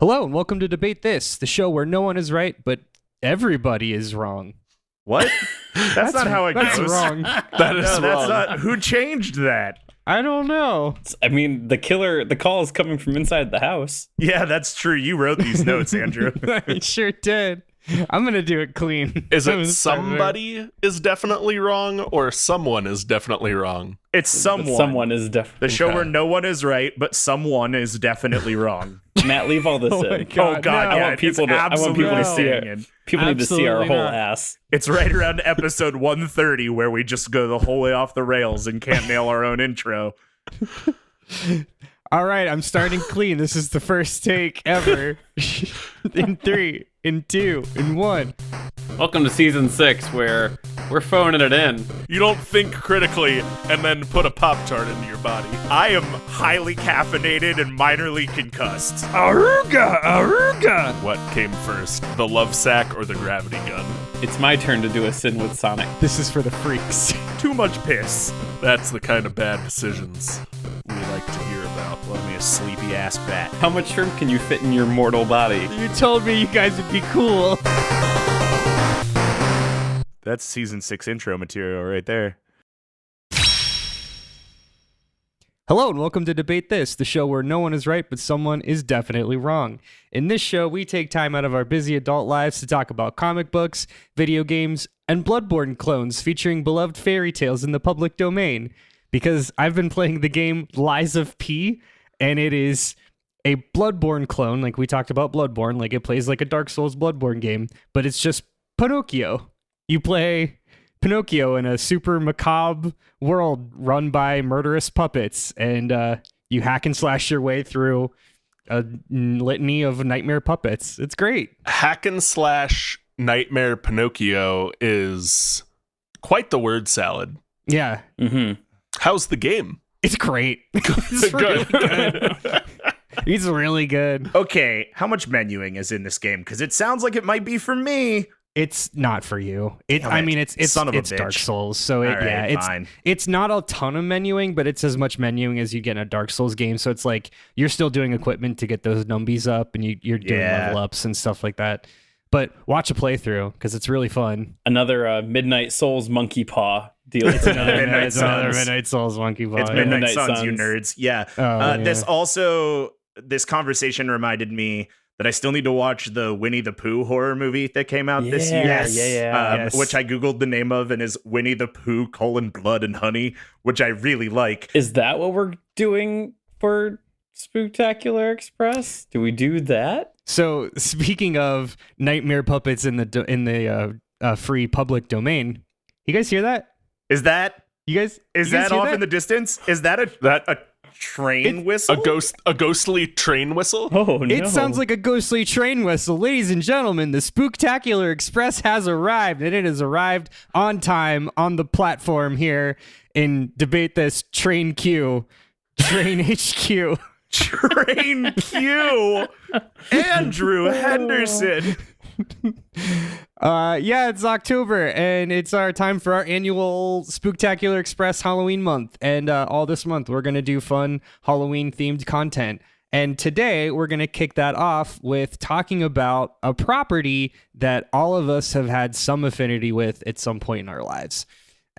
Hello and welcome to Debate This, the show where no one is right, but everybody is wrong. What? That's not how it goes. That's wrong. That is No, wrong. that's not. Who changed that? I don't know. I mean, the call is coming from inside the house. Yeah, that's true. You wrote these notes, Andrew. I sure did. I'm going to do it clean. Is I'm it gonna start there. somebody is definitely wrong or someone is definitely wrong? It's someone. Someone is definitely. The show Okay. where no one is right, but someone is definitely wrong. Matt, leave all this Oh my in. God. Oh God! no. Yeah, I want people it's to. I want people to see absolutely it. staying in. People need to see our Absolutely whole not. ass. It's right around episode 130 where we just go the whole way off the rails and can't nail our own intro. All right, I'm starting clean. This is the first take ever. In 3, in 2, in 1. Welcome to season 6, where we're phoning it in. You don't think critically and then put a Pop-Tart into your body. I am highly caffeinated and minorly concussed. Aruga! Aruga! What came first, the love sack or the gravity gun? It's my turn to do a sin with Sonic. This is for the freaks. Too much piss. That's the kind of bad decisions we like to hear about. Love me a sleepy ass bat. How much shrimp can you fit in your mortal body? You told me you guys would be cool. That's season 6 intro material right there. Hello and welcome to Debate This, the show where no one is right, but someone is definitely wrong. In this show, we take time out of our busy adult lives to talk about comic books, video games, and Bloodborne clones featuring beloved fairy tales in the public domain. Because I've been playing the game Lies of P, and it is a Bloodborne clone, like we talked about Bloodborne, like it plays like a Dark Souls Bloodborne game, but it's just Pinocchio. You play Pinocchio in a super macabre world run by murderous puppets, and you hack and slash your way through a litany of nightmare puppets. It's great. Hack and slash nightmare Pinocchio is quite the word salad. Yeah, Mm-hmm. How's the game? it's great. It's really good. It's really good. Okay, how much menuing is in this game? Because it sounds like it might be for me. It's not for you. Damn I it. mean, it's Son of a it's Dark bitch. Souls, so All right, fine. it's not a ton of menuing, but it's as much menuing as you get in a Dark Souls game. So it's like you're still doing equipment to get those numbies up, and you're doing Yeah. level ups and stuff like that. But watch a playthrough because it's really fun. Another Midnight Souls monkey paw deal. It's another Midnight it's another Suns. Midnight Souls monkey ball. It's yeah. Midnight, Midnight Suns, you Suns. nerds. Yeah. Oh, This conversation reminded me that I still need to watch the Winnie the Pooh horror movie that came out this year. Yes. Yeah. Which I googled the name of and is Winnie the Pooh: Blood and Honey, which I really like. Is that what we're doing for Spooktacular Express? Do we do that? So speaking of nightmare puppets in the free public domain, you guys hear that? Is that You guys that hear off in the distance? Is that a train whistle? A ghostly train whistle? Oh no! It sounds like a ghostly train whistle. Ladies and gentlemen, the Spooktacular Express has arrived, and it has arrived on time on the platform here in Debate This Train Q, Train HQ. Train Q. Andrew Henderson. Yeah, it's October, and it's our time for our annual Spooktacular Express Halloween month. And all this month, we're going to do fun Halloween-themed content. And today, we're going to kick that off with talking about a property that all of us have had some affinity with at some point in our lives.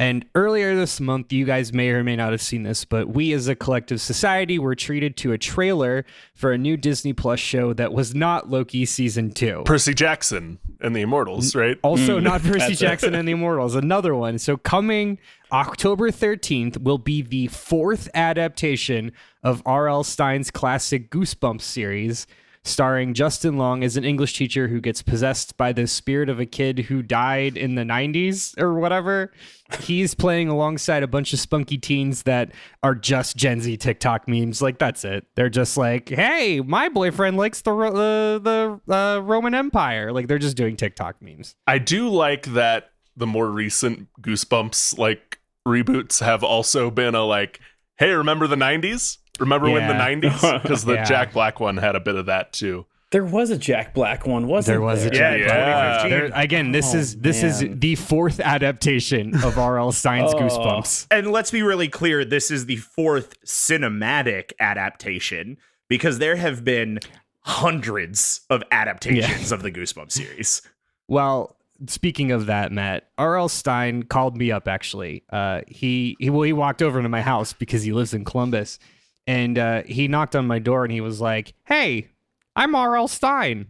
And earlier this month, you guys may or may not have seen this, but we as a collective society were treated to a trailer for a new Disney Plus show that was not Loki Season 2. Percy Jackson and the Immortals, right? Also not Percy that's it. Jackson and the Immortals, another one. So coming October 13th will be the 4th adaptation of R.L. Stine's classic Goosebumps series, starring Justin Long as an English teacher who gets possessed by the spirit of a kid who died in the 90s or whatever. He's playing alongside a bunch of spunky teens that are just Gen Z TikTok memes. Like, that's it. They're just like, hey, my boyfriend likes the Roman Empire. Like, they're just doing TikTok memes. I do like that the more recent Goosebumps like reboots have also been a like, hey, remember the 90s? Remember when the Yeah. 90s? Because the Yeah. Jack Black one had a bit of that too. There was a Jack Black one, wasn't There was a there? Jack Yeah. Black. There, again, this is man. the 4th adaptation of R.L. Stine's Goosebumps. And let's be really clear, this is the 4th cinematic adaptation because there have been hundreds of adaptations of the Goosebumps series. Well, speaking of that, Matt, R.L. Stine called me up, actually. He walked over to my house because he lives in Columbus, and he knocked on my door, and he was like, "Hey, I'm R.L. Stine."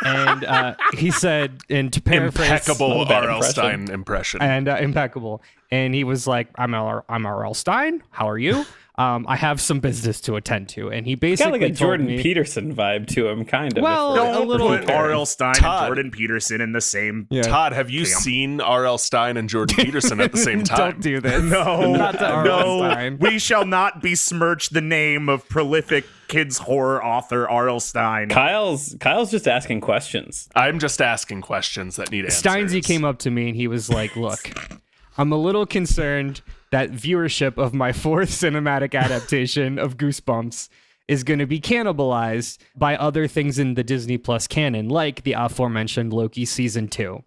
And he said, and to paraphrase, Impeccable R.L. impression. Stine impression. and impeccable. And he was like, I'm R.L. Stine. How are you? I have some business to attend to. And he Got basically like a told Jordan me, Peterson vibe to him, kind of. Well, if we're- a little Put bit. R.L. Stein Todd. and Jordan Peterson in the same. Yeah. Todd, have you seen R.L. Stein and Jordan Peterson at the same time? Don't do this. No, Not to R.L. no, Stine. we shall not besmirch the name of prolific kids horror author R.L. Stein. Kyle's just asking questions. I'm just asking questions that need answers. Steinsy came up to me and he was like, look, I'm a little concerned that viewership of my fourth cinematic adaptation of Goosebumps is going to be cannibalized by other things in the Disney Plus canon, like the aforementioned Loki Season 2.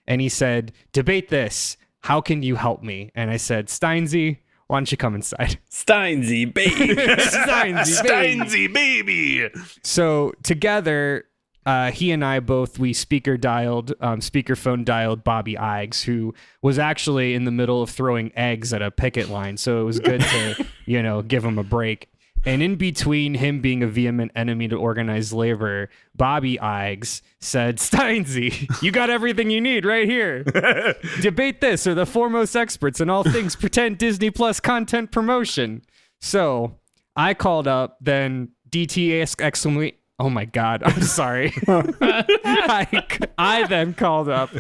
And he said, debate this. How can you help me? And I said, Steinsy, why don't you come inside? Steinsy, baby. Steinsy, baby. Steinsy, baby! So together, he and I both, we speakerphone dialed Bobby Iges, who was actually in the middle of throwing eggs at a picket line. So it was good to, give him a break. And in between him being a vehement enemy to organized labor, Bobby Iges said, Steinsy, you got everything you need right here. Debate this or the foremost experts in all things pretend Disney Plus content promotion. So I called up, then DT oh my God, I'm sorry. I then called up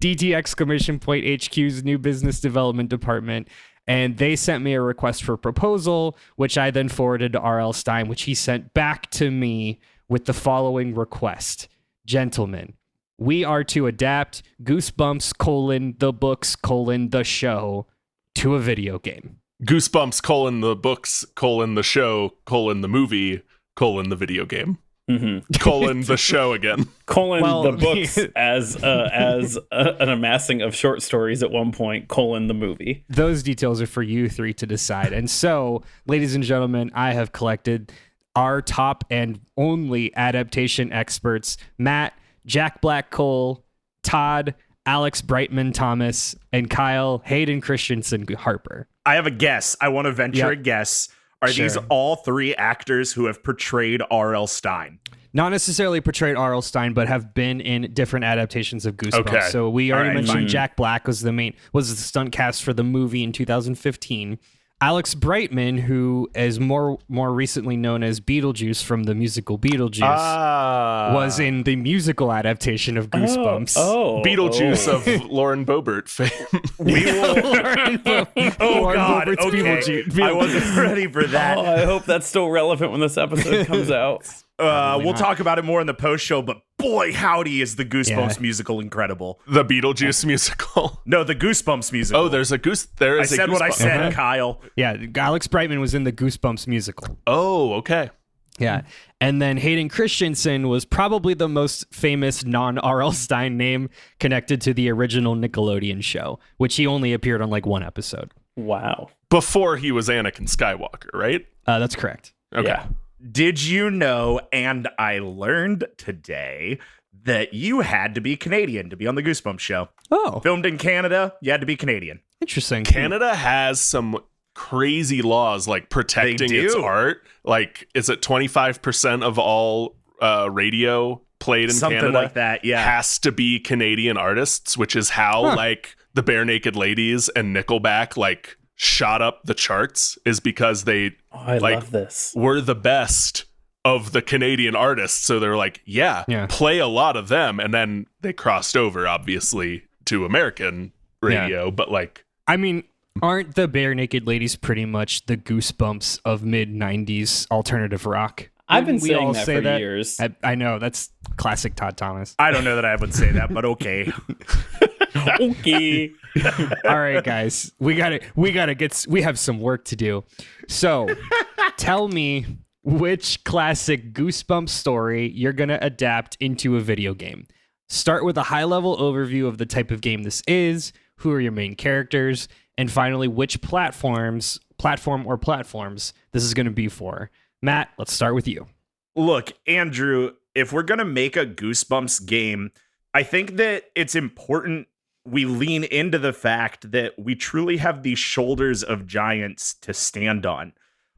DT exclamation point HQ's new business development department, and they sent me a request for proposal, which I then forwarded to R.L. Stine, which he sent back to me with the following request. Gentlemen, we are to adapt Goosebumps, the books, the show to a video game. Goosebumps, the books, the show, the movie, the video game. The show again. The books as an amassing of short stories at one point, the movie. Those details are for you three to decide. And so, ladies and gentlemen, I have collected our top and only adaptation experts, Matt, Jack Black Cole, Todd, Alex Brightman Thomas, and Kyle Hayden Christensen Harper. I have a guess. I want to venture a guess. Are these all three actors who have portrayed R.L. Stein? Not necessarily portrayed R.L. Stein, but have been in different adaptations of Goosebumps. Okay. So we already mentioned fine. Jack Black was the stunt cast for the movie in 2015. Alex Brightman, who is more recently known as Beetlejuice from the musical Beetlejuice, was in the musical adaptation of Goosebumps. Beetlejuice of Lauren Boebert fame. We will. Lauren God. Boebert's Okay. Beetlejuice. I wasn't ready for that. I hope that's still relevant when this episode comes out. We'll talk about it more in the post show, but boy, howdy, is the Goosebumps Yeah. musical incredible. The Beetlejuice musical. No, the Goosebumps musical. Oh, there's a goose. There I is a said what I Goosebumps. said, Kyle. Yeah, Alex Brightman was in the Goosebumps musical. Oh, okay. Yeah. And then Hayden Christensen was probably the most famous non-R.L. Stine name connected to the original Nickelodeon show, which he only appeared on like one episode. Wow. Before he was Anakin Skywalker, right? That's correct. Okay. Yeah. Did you know, and I learned today, that you had to be Canadian to be on the Goosebumps show? Oh, Filmed in Canada, you had to be Canadian. interesting. Canada has some crazy laws like protecting They its do. art. Like, is it 25% of all radio played in Something Canada like that, yeah. has to be Canadian artists, which is how like the Bare Naked Ladies and Nickelback like shot up the charts, is because they I love this. were the best of the Canadian artists. So they're like, yeah, play a lot of them. And then they crossed over, obviously, to American radio. But like, I mean, aren't the Bare Naked Ladies pretty much the Goosebumps of mid-90s alternative rock? I've been We saying all that say for that. years. I know, that's classic Todd Thomas. I don't know that I would say that, but okay. Okay. All right, guys, we have some work to do. So tell me which classic Goosebumps story you're going to adapt into a video game. Start with a high-level overview of the type of game this is, who are your main characters, and finally, which platform or platforms this is going to be for. Matt, let's start with you. Look, Andrew, if we're going to make a Goosebumps game, I think that it's important we lean into the fact that we truly have these shoulders of giants to stand on.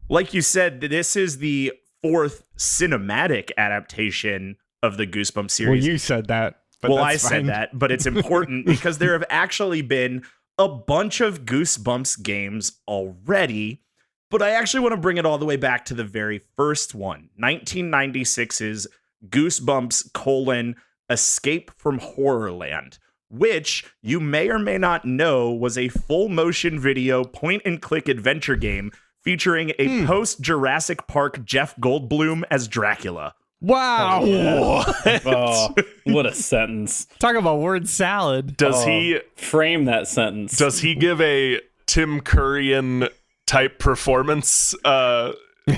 Like you said, this is the 4th cinematic adaptation of the Goosebumps series. Well, you said that. But well, I fine. said that, but it's important because there have actually been a bunch of Goosebumps games already. But I actually want to bring it all the way back to the very first one, 1996's Goosebumps: Escape from Horrorland, which you may or may not know was a full motion video point-and-click adventure game featuring a post-Jurassic Park Jeff Goldblum as Dracula. Wow. Oh, what a sentence. Talk about word salad. Does he frame that sentence? Does he give a Tim Curryan type performance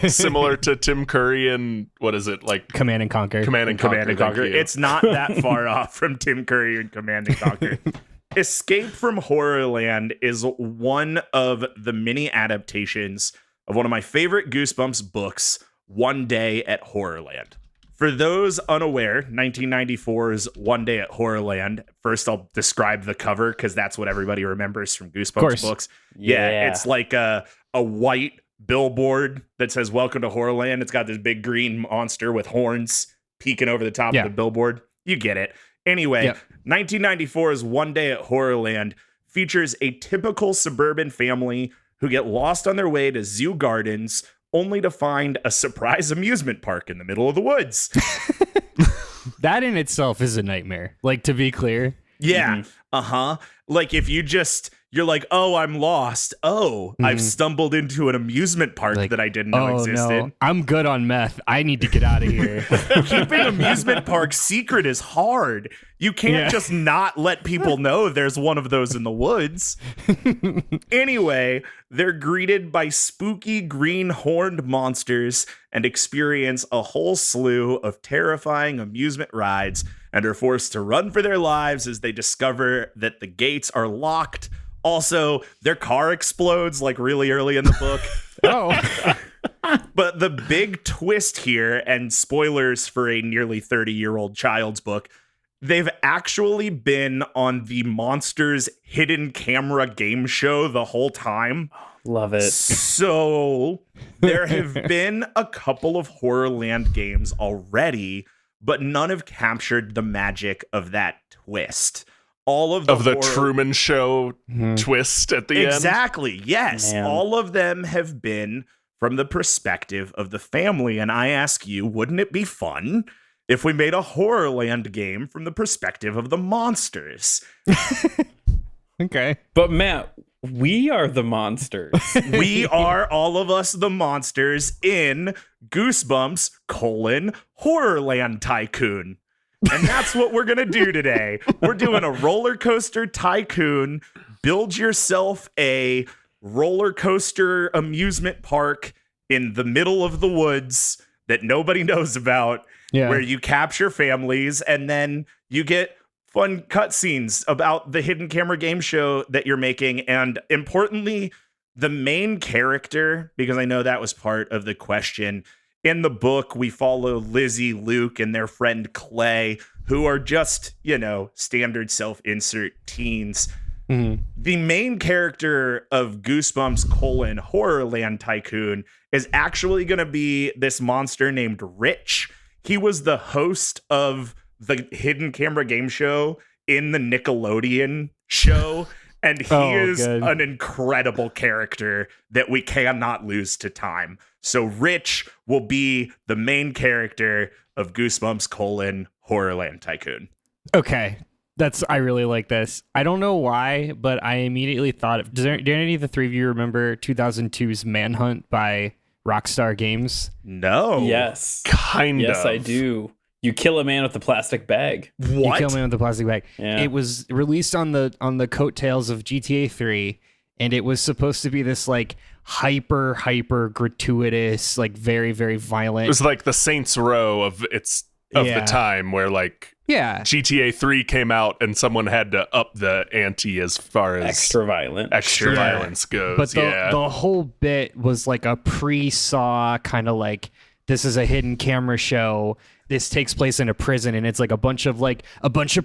similar to Tim Curry in, what is it, like Command and Conquer? Command and Conquer. It's not that far off from Tim Curry and Command and Conquer. Escape from Horrorland is one of the many adaptations of one of my favorite Goosebumps books, One Day at Horrorland. For those unaware, 1994's One Day at Horrorland. First, I'll describe the cover because that's what everybody remembers from Goosebumps books. Yeah, it's like a white billboard that says "Welcome to Horrorland." It's got this big green monster with horns peeking over the top of the billboard. You get it. Anyway, 1994's One Day at Horrorland features a typical suburban family who get lost on their way to Zoo Gardens, only to find a surprise amusement park in the middle of the woods. That in itself is a nightmare. Like, to be clear. Yeah. Like, if you're like, oh, I'm lost. Oh, I've stumbled into an amusement park that I didn't know existed. No, I'm good on meth. I need to get out of here. Keeping amusement parks secret is hard. You can't just not let people know there's one of those in the woods. Anyway, they're greeted by spooky green horned monsters and experience a whole slew of terrifying amusement rides and are forced to run for their lives as they discover that the gates are locked. Also, their car explodes like really early in the book. But the big twist here, and spoilers for a nearly 30-year-old child's book, they've actually been on the Monsters hidden camera game show the whole time. Love it. So there have been a couple of Horrorland games already, but none have captured the magic of that twist. All of the Truman Show twist at the end. Exactly. Yes. Man. All of them have been from the perspective of the family. And I ask you, wouldn't it be fun if we made a Horrorland game from the perspective of the monsters? Okay. But Matt, we are the monsters. We are, all of us, the monsters in Goosebumps: Horrorland Tycoon. And that's what we're going to do today. We're doing a roller coaster tycoon. Build yourself a roller coaster amusement park in the middle of the woods that nobody knows about, where you capture families and then you get fun cutscenes about the hidden camera game show that you're making. And importantly, the main character, because I know that was part of the question. In the book, we follow Lizzie, Luke, and their friend Clay, who are just, standard self-insert teens. Mm-hmm. The main character of Goosebumps: Horrorland Tycoon is actually going to be this monster named Rich. He was the host of the hidden camera game show in the Nickelodeon show. And he is an incredible character that we cannot lose to time. So Rich will be the main character of Goosebumps: Horrorland Tycoon. Okay. I really like this. I don't know why, but I immediately thought of, do any of the three of you remember 2002's Manhunt by Rockstar Games? No. Yes. Kind of. Yes, I do. You kill a man with a plastic bag. What? You kill a man with a plastic bag. Yeah. It was released on the coattails of GTA 3, and it was supposed to be this like hyper gratuitous, like very, very violent. It was like the Saints Row of the time, where like GTA 3 came out and someone had to up the ante as far as extra violence goes. But the whole bit was like a pre-Saw kind of like this is a hidden camera show. This takes place in a prison, and it's like a bunch of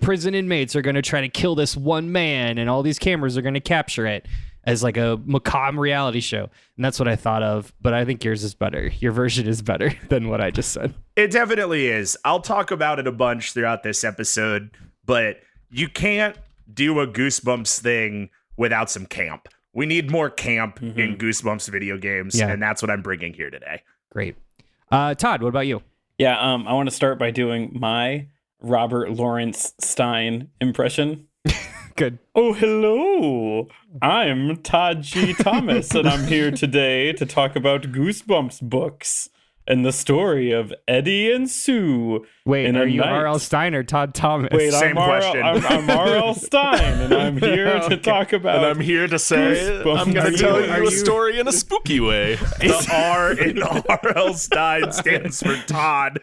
prison inmates are going to try to kill this one man, and all these cameras are going to capture it as like a macabre reality show. And that's what I thought of, but I think yours is better. Your version is better than what I just said. It definitely is. I'll talk about it a bunch throughout this episode, but you can't do a Goosebumps thing without some camp. We need more camp in Goosebumps video games, and that's what I'm bringing here today. Great. Todd, what about you? Yeah, I want to start by doing my Robert Lawrence Stine impression. Good. Oh, hello. I'm Todd G. Thomas, and I'm here today to talk about Goosebumps books and the story of Eddie and Sue. Wait, are you R.L. Stine or Todd Thomas? Wait, Same question. I'm R.L. Stine, and I'm here to talk about. And I'm here to say I'm going to tell you a story in a spooky way. The R in R.L. Stine stands for Todd.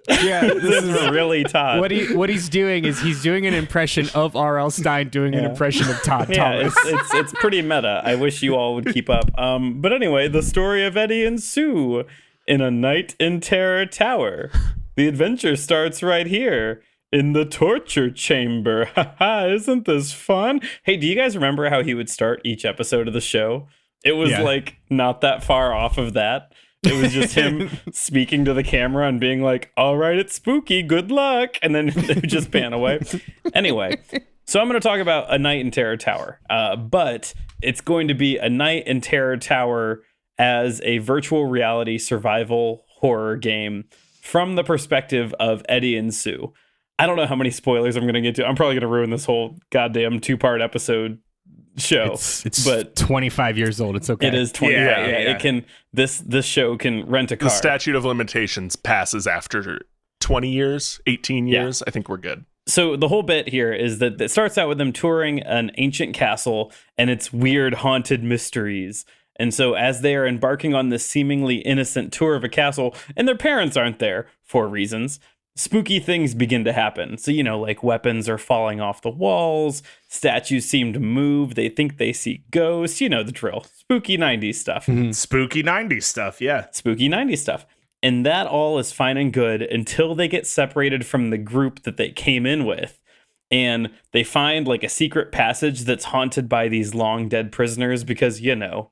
Yeah, This is really Todd. what he's doing is he's doing an impression of R.L. Stine doing an impression of Todd Yeah, Thomas. it's pretty meta. I wish you all would keep up. But anyway, the story of Eddie and Sue in A Night in Terror Tower. The adventure starts right here in the torture chamber. Haha, isn't this fun? Hey, do you guys remember how he would start each episode of the show? It was like not that far off of that. It was just him speaking to the camera and being like, all right, it's spooky, good luck. And then it would just pan away. Anyway, so I'm going to talk about A Night in Terror Tower. But it's going to be A Night in Terror Tower as a virtual reality survival horror game from the perspective of Eddie and Sue. I don't know how many spoilers I'm going to get to. I'm probably going to ruin this whole goddamn 2-part episode show. It's but 25 years old. It's okay. it is 20. Yeah. It can. This show can rent a car. The statute of limitations passes after 20 years, 18 years. I think we're good. So the whole bit here is that it starts out with them touring an ancient castle and its weird haunted mysteries. And so as they are embarking on this seemingly innocent tour of a castle, and their parents aren't there for reasons, spooky things begin to happen. So, like weapons are falling off the walls, statues seem to move, they think they see ghosts, the drill. Spooky 90s stuff. Spooky 90s stuff, yeah. Spooky 90s stuff. And that all is fine and good until they get separated from the group that they came in with. And they find like a secret passage that's haunted by these long dead prisoners because,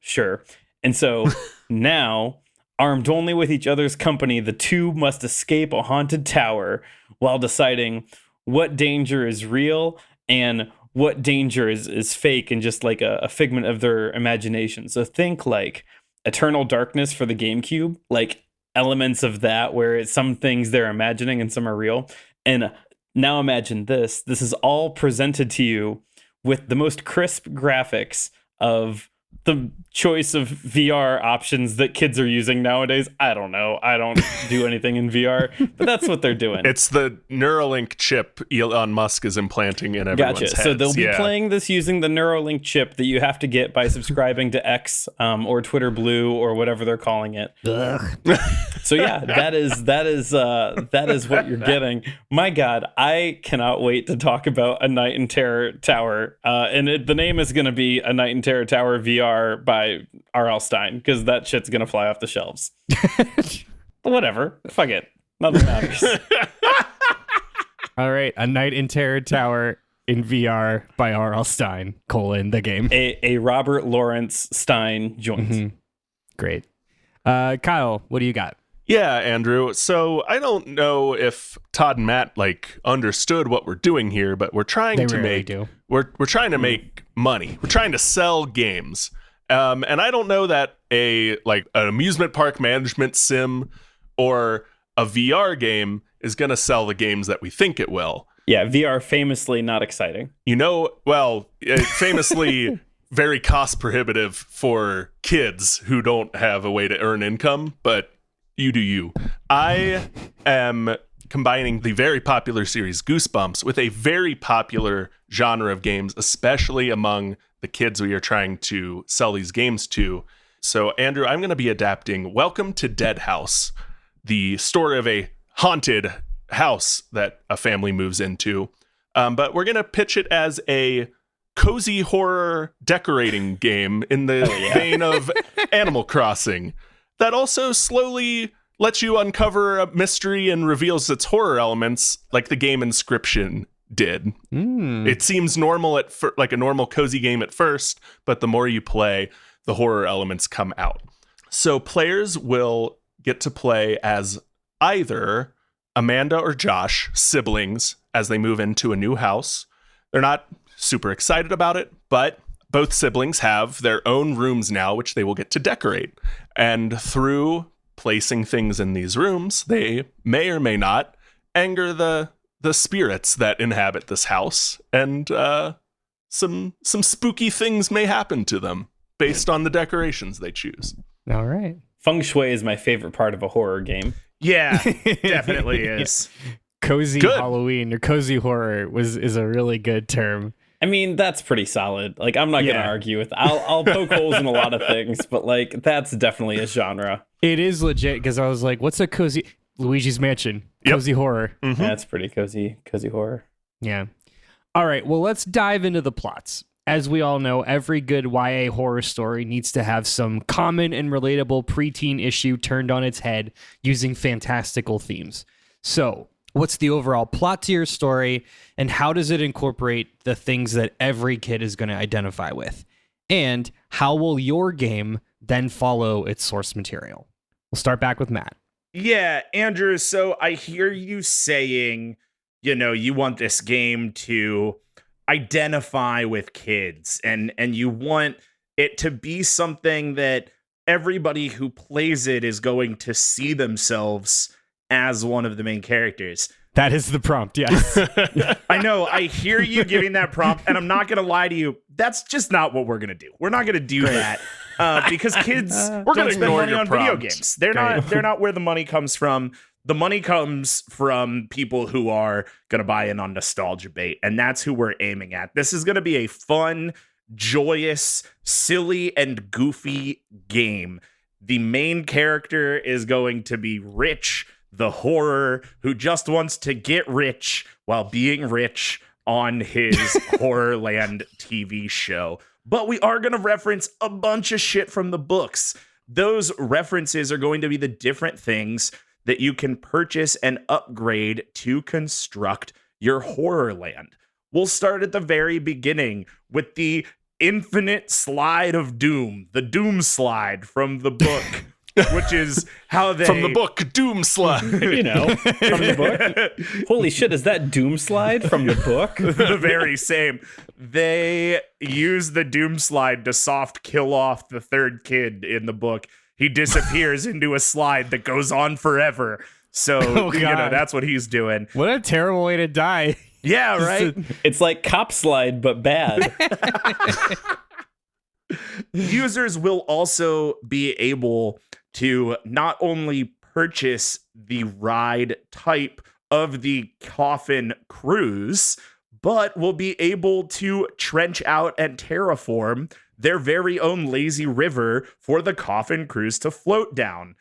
sure. And so now, armed only with each other's company, the two must escape a haunted tower while deciding what danger is real and what danger is fake and just like a figment of their imagination. So think like Eternal Darkness for the GameCube, like elements of that where it's some things they're imagining and some are real. And now imagine this. This is all presented to you with the most crisp graphics of the choice of VR options that kids are using nowadays. I don't know. I don't do anything in VR, but that's what they're doing. It's the Neuralink chip Elon Musk is implanting in everyone's heads. So they'll be playing this using the Neuralink chip that you have to get by subscribing to X or Twitter Blue or whatever they're calling it. So yeah, that is what you're getting. My God, I cannot wait to talk about A Night in Terror Tower. And the name is going to be A Night in Terror Tower VR by R.L. Stine, because that shit's going to fly off the shelves. Whatever. Fuck it. Nothing matters. All right. A Night in Terror Tower in VR by R.L. Stine, the game. A Robert Lawrence Stine joint. Great. Kyle, what do you got? Yeah, Andrew. So I don't know if Todd and Matt understood what we're doing here, but we're trying to make we're trying to make money. We're trying to sell games. And I don't know that an amusement park management sim or a VR game is going to sell the games that we think it will. Yeah, VR famously not exciting. Famously very cost prohibitive for kids who don't have a way to earn income, but you do you. I am combining the very popular series Goosebumps with a very popular genre of games, especially among the kids we are trying to sell these games to. So, Andrew, I'm going to be adapting Welcome to Dead House, the story of a haunted house that a family moves into. But we're going to pitch it as a cozy horror decorating game in the vein of Animal Crossing that also slowly lets you uncover a mystery and reveals its horror elements like the game Inscription did. It seems normal like a normal cozy game at first, but the more you play, the horror elements come out. So players will get to play as either Amanda or Josh, siblings, as they move into a new house. They're not super excited about it, but both siblings have their own rooms now, which they will get to decorate. And through placing things in these rooms, they may or may not anger the spirits that inhabit this house, and some spooky things may happen to them based on the decorations they choose. All right. Feng shui is my favorite part of a horror game. Yeah, definitely is. Cozy Good. Halloween or cozy horror is a really good term. I mean, that's pretty solid. Like, I'm not going to argue with. I'll poke holes in a lot of things, but like, that's definitely a genre. It is legit because I was like, what's a cozy Luigi's Mansion? Cozy horror. Mm-hmm. That's pretty cozy horror. Yeah. All right. Well, let's dive into the plots. As we all know, every good YA horror story needs to have some common and relatable preteen issue turned on its head using fantastical themes. So, what's the overall plot to your story, and how does it incorporate the things that every kid is going to identify with? And how will your game then follow its source material? We'll start back with Matt. Yeah, Andrew, so I hear you saying, you want this game to identify with kids, and you want it to be something that everybody who plays it is going to see themselves as one of the main characters. That is the prompt, yes. I know, I hear you giving that prompt, and I'm not going to lie to you, that's just not what we're going to do. We're not going to do that because kids We're don't gonna spend ignore money your on video prompt. games. They're not where the money comes from. The money comes from people who are going to buy in on nostalgia bait, and that's who we're aiming at. This is going to be a fun, joyous, silly, and goofy game. The main character is going to be Rich, the horror who just wants to get rich while being rich on his Horrorland TV show. But we are going to reference a bunch of shit from the books. Those references are going to be the different things that you can purchase and upgrade to construct your Horrorland. We'll start at the very beginning with the infinite slide of doom, the doom slide from the book, which is how they... From the book, Doom Slide. From the book. Holy shit, is that Doom Slide from the book? The very same. They use the doom slide to soft kill off the third kid in the book. He disappears into a slide that goes on forever. So, that's what he's doing. What a terrible way to die. Yeah, right? It's like Cop Slide, but bad. Users will also be able to not only purchase the ride type of the Coffin Cruise, but will be able to trench out and terraform their very own lazy river for the Coffin Cruise to float down.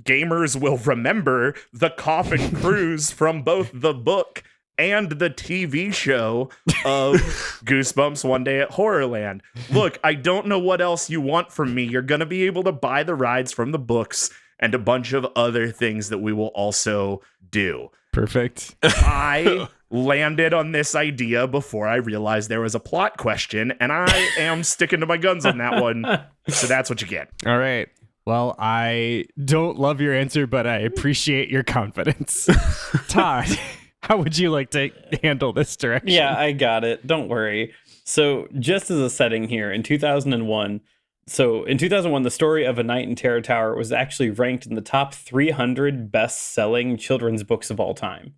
Gamers will remember the Coffin Cruise from both the book and the TV show of Goosebumps One Day at Horrorland. Look, I don't know what else you want from me. You're going to be able to buy the rides from the books and a bunch of other things that we will also do. Perfect. I landed on this idea before I realized there was a plot question, and I am sticking to my guns on that one. So that's what you get. All right. Well, I don't love your answer, but I appreciate your confidence. Todd, how would you like to handle this direction? Yeah, I got it. Don't worry. So just as a setting here, in 2001, the story of A Night in Terror Tower was actually ranked in the top 300 best-selling children's books of all time.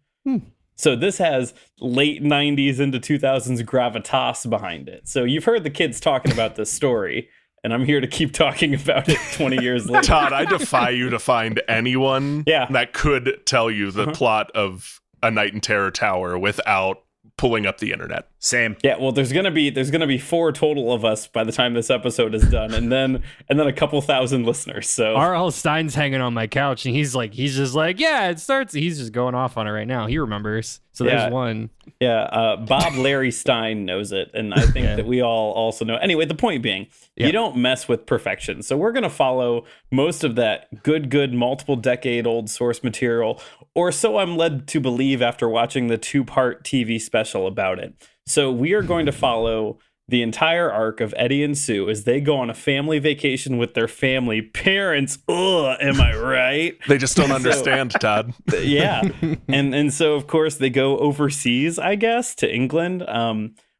So this has late 90s into 2000s gravitas behind it. So you've heard the kids talking about this story, and I'm here to keep talking about it 20 years later. Todd, I defy you to find anyone that could tell you the plot of A Night in Terror Tower without pulling up the internet. Same. Yeah, well, there's gonna be 4 total of us by the time this episode is done, and then a couple thousand listeners. So R.L. Stine's hanging on my couch, and he's just like, yeah, it starts. He's just going off on it right now. He remembers. So Yeah. there's one. yeah, Bob Larry Stine knows it, and I think that we all also know. Anyway, the point being, you don't mess with perfection. So we're gonna follow most of that good multiple decade old source material, or so I'm led to believe after watching the 2-part TV special about it. So we are going to follow the entire arc of Eddie and Sue as they go on a family vacation with their family parents. Ugh, am I right? They just don't understand, Todd. Yeah. And so, of course, they go overseas, I guess, to England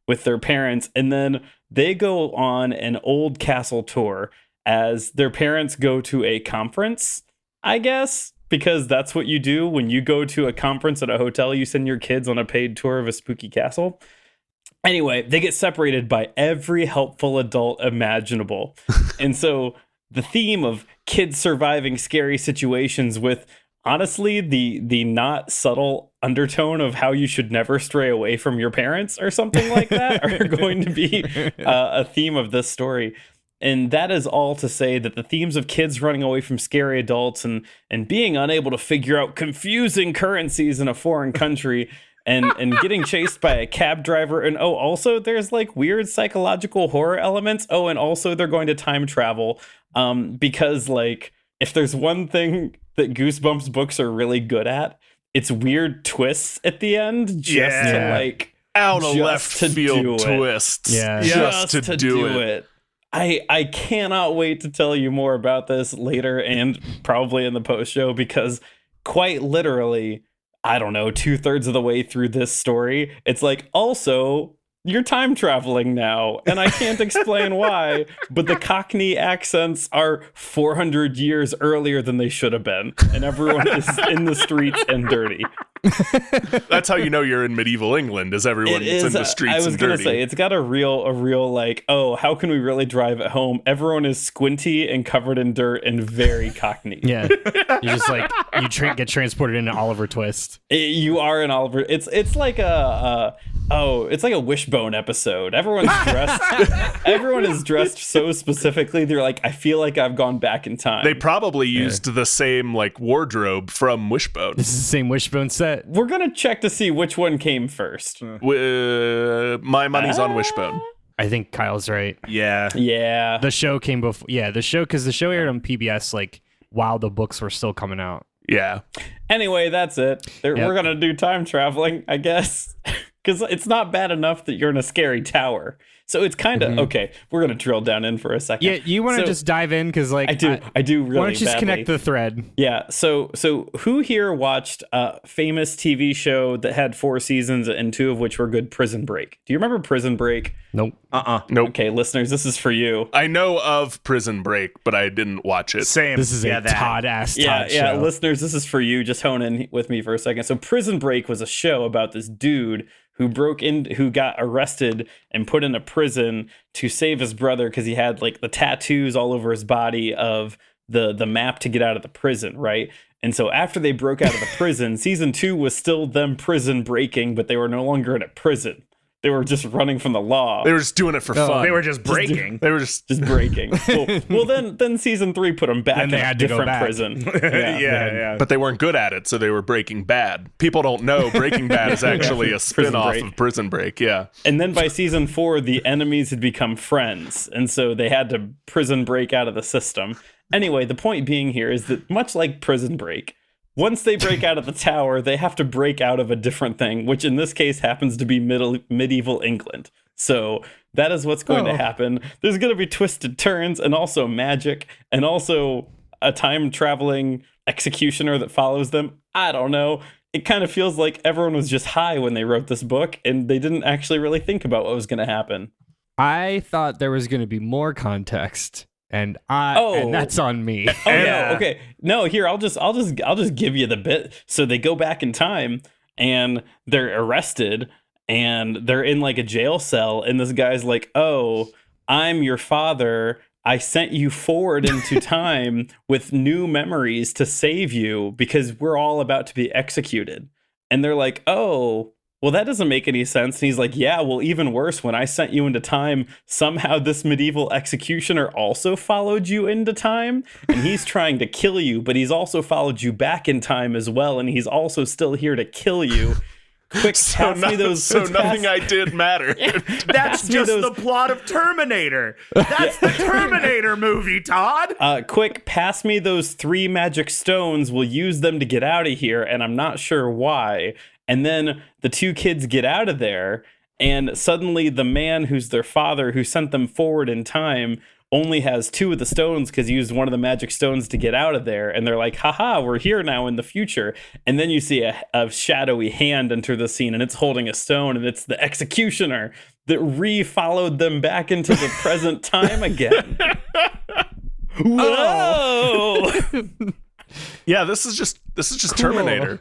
with their parents. And then they go on an old castle tour as their parents go to a conference, I guess, because that's what you do when you go to a conference at a hotel. You send your kids on a paid tour of a spooky castle. Anyway, they get separated by every helpful adult imaginable. And so the theme of kids surviving scary situations with, honestly, the not subtle undertone of how you should never stray away from your parents or something like that are going to be a theme of this story. And that is all to say that the themes of kids running away from scary adults and being unable to figure out confusing currencies in a foreign country and getting chased by a cab driver. And also there's like weird psychological horror elements. And also they're going to time travel because like if there's one thing that Goosebumps books are really good at, it's weird twists at the end just to like out of just left to field do it. twists. Yeah. Just to do it. I cannot wait to tell you more about this later and probably in the post show because quite literally, I don't know, 2/3 of the way through this story, it's like, also, you're time traveling now. And I can't explain why, but the Cockney accents are 400 years earlier than they should have been. And everyone is in the streets and dirty. That's how you know you're in medieval England, is everyone's in the streets I was and gonna dirty. say it's got a real like, how can we really drive it home? Everyone is squinty and covered in dirt and very Cockney. Yeah. You're just like, you get transported into Oliver Twist. You are an Oliver. It's like it's like a Wishbone episode. Everyone is dressed so specifically. They're like, I feel like I've gone back in time. They probably used the same like wardrobe from Wishbone. This is the same Wishbone set. We're gonna check to see which one came first. My money's on Wishbone. I think Kyle's right. Yeah. Yeah. The show came before. Yeah, because the show aired on PBS like while the books were still coming out. Yeah. Anyway, that's it. We're gonna do time traveling, I guess, because it's not bad enough that you're in a scary tower. So it's kind of okay. We're gonna drill down in for a second. Yeah, you want to just dive in because like I do really. Why don't you just badly. connect the thread? Yeah. So who here watched a famous TV show that had 4 seasons and 2 of which were good? Prison Break. Do you remember Prison Break? Nope. Nope. Okay, listeners, this is for you. I know of Prison Break, but I didn't watch it. Same. This is a that. Todd Yeah, show. listeners, this is for you. Just hone in with me for a second. So Prison Break was a show about this dude who got arrested and put in a prison to save his brother because he had like the tattoos all over his body of the map to get out of the prison, right? And so after they broke out of the prison, season 2 was still them prison breaking, but they were no longer in a prison. They were just running from the law. They were just doing it for fun. They were just breaking. They were just breaking. Well, then season 3 put them back Then in they a had to go different back. prison. yeah. But they weren't good at it, so they were Breaking Bad. People don't know Breaking Bad is actually a spin-off Break. of Prison Break, yeah. And then by season 4, the enemies had become friends. And so they had to prison break out of the system. Anyway, the point being here is that much like Prison Break, once they break out of the tower, they have to break out of a different thing, which in this case happens to be medieval England. So that is what's going to happen. There's going to be twisted turns and also magic and also a time traveling executioner that follows them. I don't know. It kind of feels like everyone was just high when they wrote this book and they didn't actually really think about what was going to happen. I thought there was going to be more context, and that's on me. Oh no, okay. No, here I'll just give you the bit. So they go back in time and they're arrested and they're in like a jail cell and this guy's like, "Oh, I'm your father. I sent you forward into time with new memories to save you because we're all about to be executed." And they're like, "Oh, well, that doesn't make any sense. And he's like, yeah, well, even worse, when I sent you into time, somehow this medieval executioner also followed you into time. And he's trying to kill you, but he's also followed you back in time as well. And he's also still here to kill you. Quick, pass me those. So nothing I did mattered. That's just the plot of Terminator. That's the Terminator movie, Todd. Quick, pass me those 3 magic stones. We'll use them to get out of here. And I'm not sure why. And then the 2 kids get out of there, and suddenly the man who's their father, who sent them forward in time, only has 2 of the stones because he used one of the magic stones to get out of there. And they're like, haha, we're here now in the future. And then you see a shadowy hand enter the scene, and it's holding a stone, and it's the executioner that re-followed them back into the present time again. Whoa! Yeah, this is just Cool. Terminator.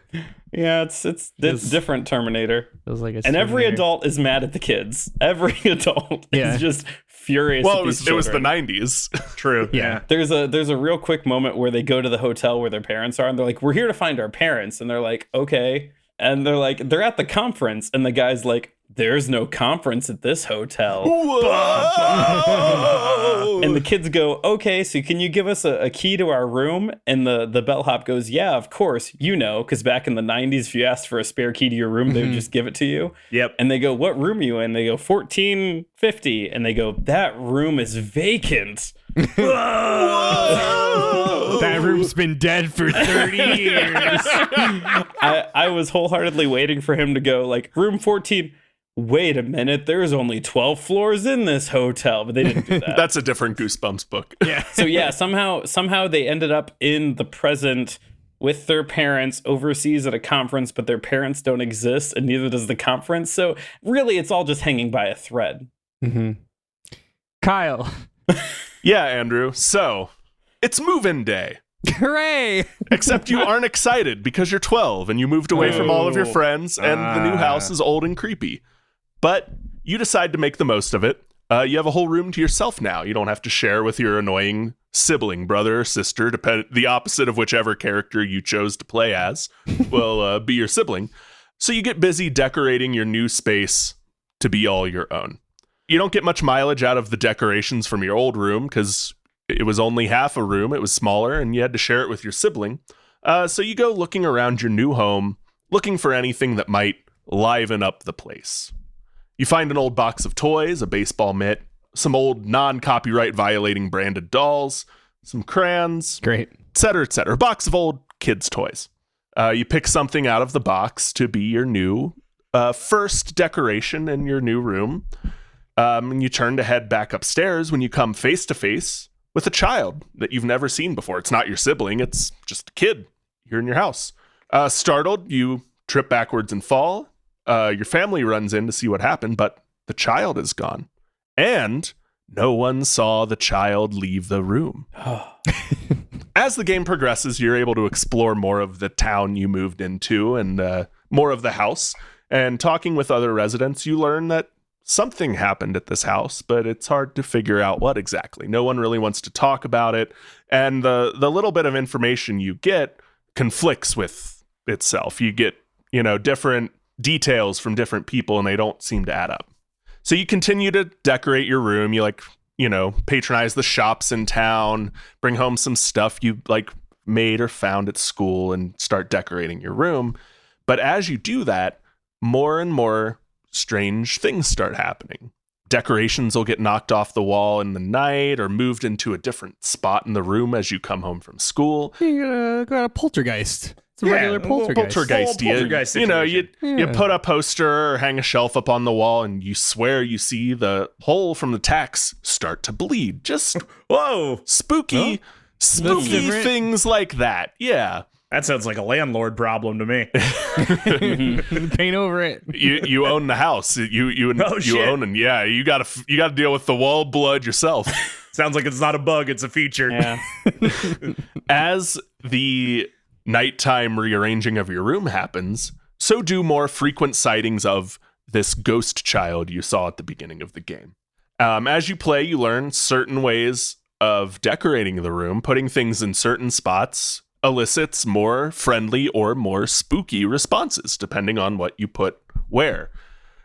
Yeah, it's different Terminator. Feels like a And every Terminator. adult is mad at the kids. Every adult Yeah. is just furious. Well, at it was these the children. 90s. True. Yeah. There's a real quick moment where they go to the hotel where their parents are, and they're like, "We're here to find our parents," and they're like, "Okay," and they're like, "They're at the conference," and the guy's like, "There's no conference at this hotel." Whoa! And the kids go, "Okay, so can you give us a key to our room?" And the bellhop goes, "Yeah, of course, because back in the 90s, if you asked for a spare key to your room, they would just give it to you." Yep. And they go, "What room are you in?" They go, 1450. And they go, "That room is vacant." That room's been dead for 30 years. I was wholeheartedly waiting for him to go, like, room 14. Wait a minute, there's only 12 floors in this hotel. But they didn't do that. That's a different Goosebumps book. Yeah. So yeah, somehow they ended up in the present with their parents overseas at a conference, but their parents don't exist, and neither does the conference. So really, it's all just hanging by a thread. Mm-hmm. Kyle. Yeah, Andrew. So, it's move-in day. Hooray! Except you aren't excited because you're 12 and you moved away from all of your friends and the new house is old and creepy. But you decide to make the most of it. You have a whole room to yourself now. You don't have to share with your annoying sibling, brother or sister, the opposite of whichever character you chose to play as will be your sibling. So you get busy decorating your new space to be all your own. You don't get much mileage out of the decorations from your old room because it was only half a room. It was smaller and you had to share it with your sibling. So you go looking around your new home, looking for anything that might liven up the place. You find an old box of toys, a baseball mitt, some old non-copyright violating branded dolls, some crayons, Great. etc., etc. A box of old kids' toys. You pick something out of the box to be your new first decoration in your new room. And you turn to head back upstairs when you come face to face with a child that you've never seen before. It's not your sibling, it's just a kid here in your house. Startled, you trip backwards and fall. Your family runs in to see what happened, but the child is gone. And no one saw the child leave the room. As the game progresses, you're able to explore more of the town you moved into and more of the house. And talking with other residents, you learn that something happened at this house, but it's hard to figure out what exactly. No one really wants to talk about it. And the little bit of information you get conflicts with itself. You get, different details from different people and they don't seem to add up. So you continue to decorate your room. You patronize the shops in town, bring home some stuff you made or found at school and start decorating your room. But as you do that, more and more strange things start happening. Decorations will get knocked off the wall in the night or moved into a different spot in the room as you come home from school. You got a poltergeist. It's a regular poltergeist. Poltergeist. You put a poster or hang a shelf up on the wall and you swear you see the hole from the tacks start to bleed. Just Whoa, spooky different. things like that. Yeah. that sounds like a landlord problem to me. Paint over it. You own the house. You shit. own, and yeah, you got to deal with the wall blood yourself. Sounds like it's not a bug, it's a feature. Yeah. As the nighttime rearranging of your room happens, so do more frequent sightings of this ghost child you saw at the beginning of the game. As you play, you learn certain ways of decorating the room, putting things in certain spots elicits more friendly or more spooky responses, depending on what you put where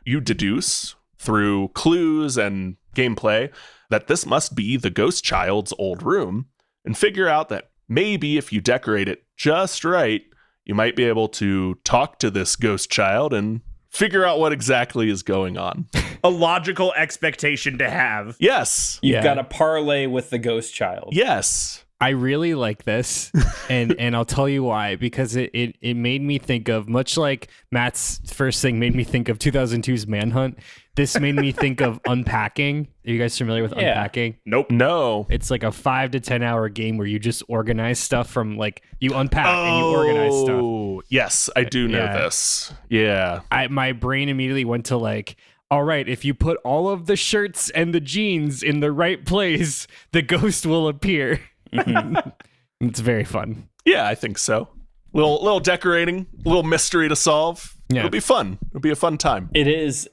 you deduce through clues and gameplay that this must be the ghost child's old room, and figure out that maybe if you decorate it just right, you might be able to talk to this ghost child and figure out what exactly is going on. A logical expectation to have. Yes. You've got to parlay with the ghost child. Yes. I really like this, and I'll tell you why, because it made me think of, much like Matt's first thing made me think of 2002's Manhunt, this made me think of Unpacking. Are you guys familiar with Unpacking? Nope. No. It's like a 5 to 10 hour game where you just organize stuff from, like, you unpack and you organize stuff. Oh, yes, I do know this. Yeah. My brain immediately went to, like, all right, if you put all of the shirts and the jeans in the right place, the ghost will appear. It's very fun. Yeah, I think so. Little decorating, little mystery to solve. Yeah. It'll be fun. It'll be a fun time. It is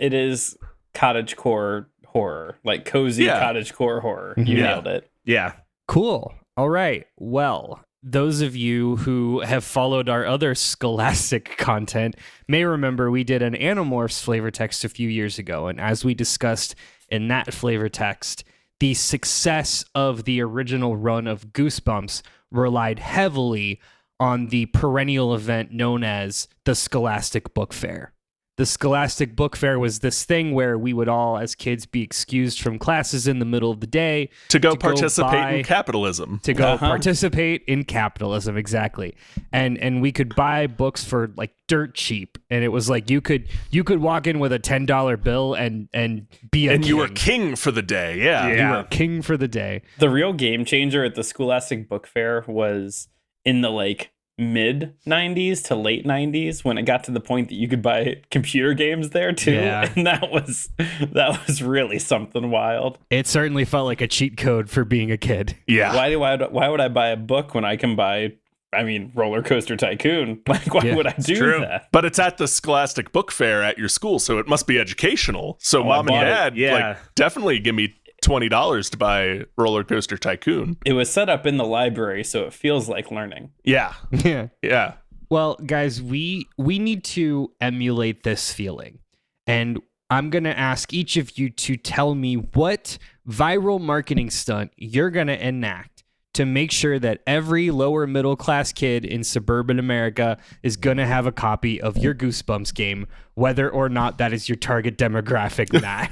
cottagecore horror, like cozy cottagecore horror. You nailed it. Yeah. Cool. All right. Well, those of you who have followed our other Scholastic content may remember we did an Animorphs flavor text a few years ago. And as we discussed in that flavor text, the success of the original run of Goosebumps relied heavily on the perennial event known as the Scholastic Book Fair. The Scholastic Book Fair was this thing where we would all, as kids, be excused from classes in the middle of the day to go participate in capitalism. To go participate in capitalism, exactly. And we could buy books for like dirt cheap. And it was like you could walk in with a $10 bill and be a king. You were king for the day. Yeah. You were king for the day. The real game changer at the Scholastic Book Fair was in the like mid 90s to late 90s when it got to the point that you could buy computer games there too. And that was really something wild. It certainly felt like a cheat code for being a kid. Yeah. Why would I buy a book when I can buy Roller Coaster Tycoon? Like, why would I do that? But it's at the Scholastic Book Fair at your school, so it must be educational. So mom and dad, like, definitely give me $20 to buy Roller Coaster Tycoon. It was set up in the library, so it feels like learning. Yeah. Yeah. Well, guys, we need to emulate this feeling. And I'm going to ask each of you to tell me what viral marketing stunt you're going to enact to make sure that every lower middle class kid in suburban America is going to have a copy of your Goosebumps game, whether or not that is your target demographic, Matt.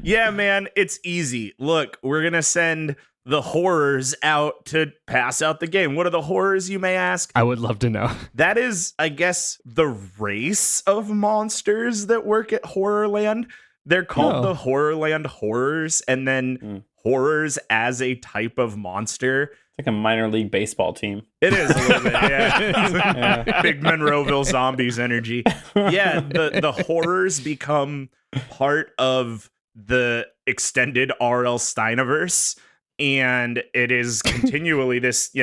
Yeah, man, it's easy. Look, we're going to send the horrors out to pass out the game. What are the horrors, you may ask? I would love to know. That is, I guess, the race of monsters that work at Horrorland. They're called the Horrorland Horrors, and then horrors as a type of monster. It's like a minor league baseball team. It is a little bit, yeah. Big Monroeville Zombies energy. Yeah, the horrors become part of the extended R.L. Stineverse, and it is continually this,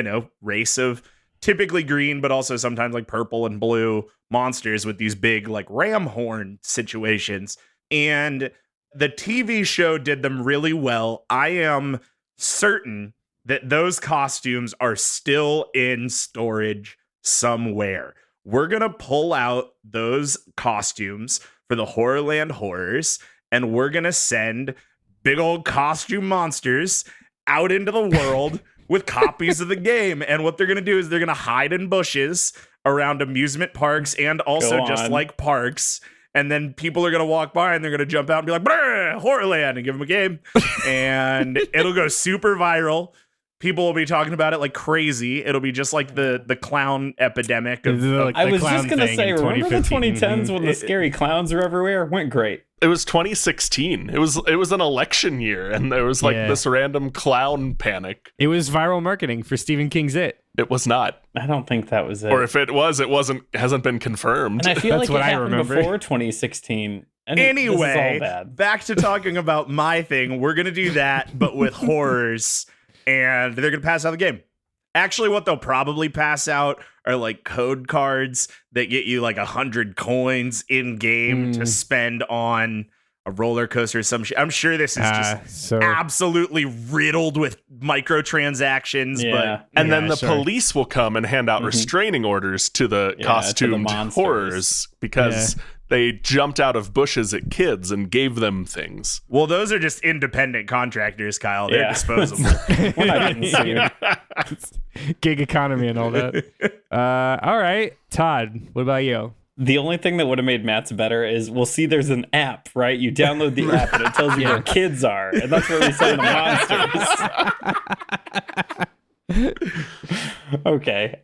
race of typically green, but also sometimes like purple and blue monsters with these big like ram horn situations. And the TV show did them really well. I am certain that those costumes are still in storage somewhere. We're going to pull out those costumes for the Horrorland Horrors, and we're going to send big old costume monsters out into the world with copies of the game. And what they're going to do is they're going to hide in bushes around amusement parks and also just like parks. And then people are going to walk by and they're going to jump out and be like, "Brr, Horrorland," and give them a game. And it'll go super viral. People will be talking about it like crazy. It'll be just like the clown epidemic. I was just going to say, remember the 2010s when the scary clowns were everywhere? Went great. It was 2016. It was an election year, and there was like this random clown panic. It was viral marketing for Stephen King's It. It was not. I don't think that was it. Or if it was, it hasn't been confirmed. And I feel That's like what it I happened remember. before 2016. And Anyway, this is all bad. Back to talking about my thing. We're going to do that, but with horrors, and they're going to pass out the game. Actually, what they'll probably pass out are like code cards that get you like 100 coins in game to spend on a roller coaster. I'm sure this is just so absolutely riddled with microtransactions. Yeah. And then Yeah, the sure. police will come and hand out restraining orders to the costumed monsters. horrors because they jumped out of bushes at kids and gave them things. Well, those are just independent contractors, Kyle. They're Yeah. disposable. We're not getting sued. gig economy and all that. All right, Todd, what about you? The only thing that would have made Matt's better is we'll see there's an app, right? You download the app and it tells you where kids are, and that's where we send the monsters. Okay.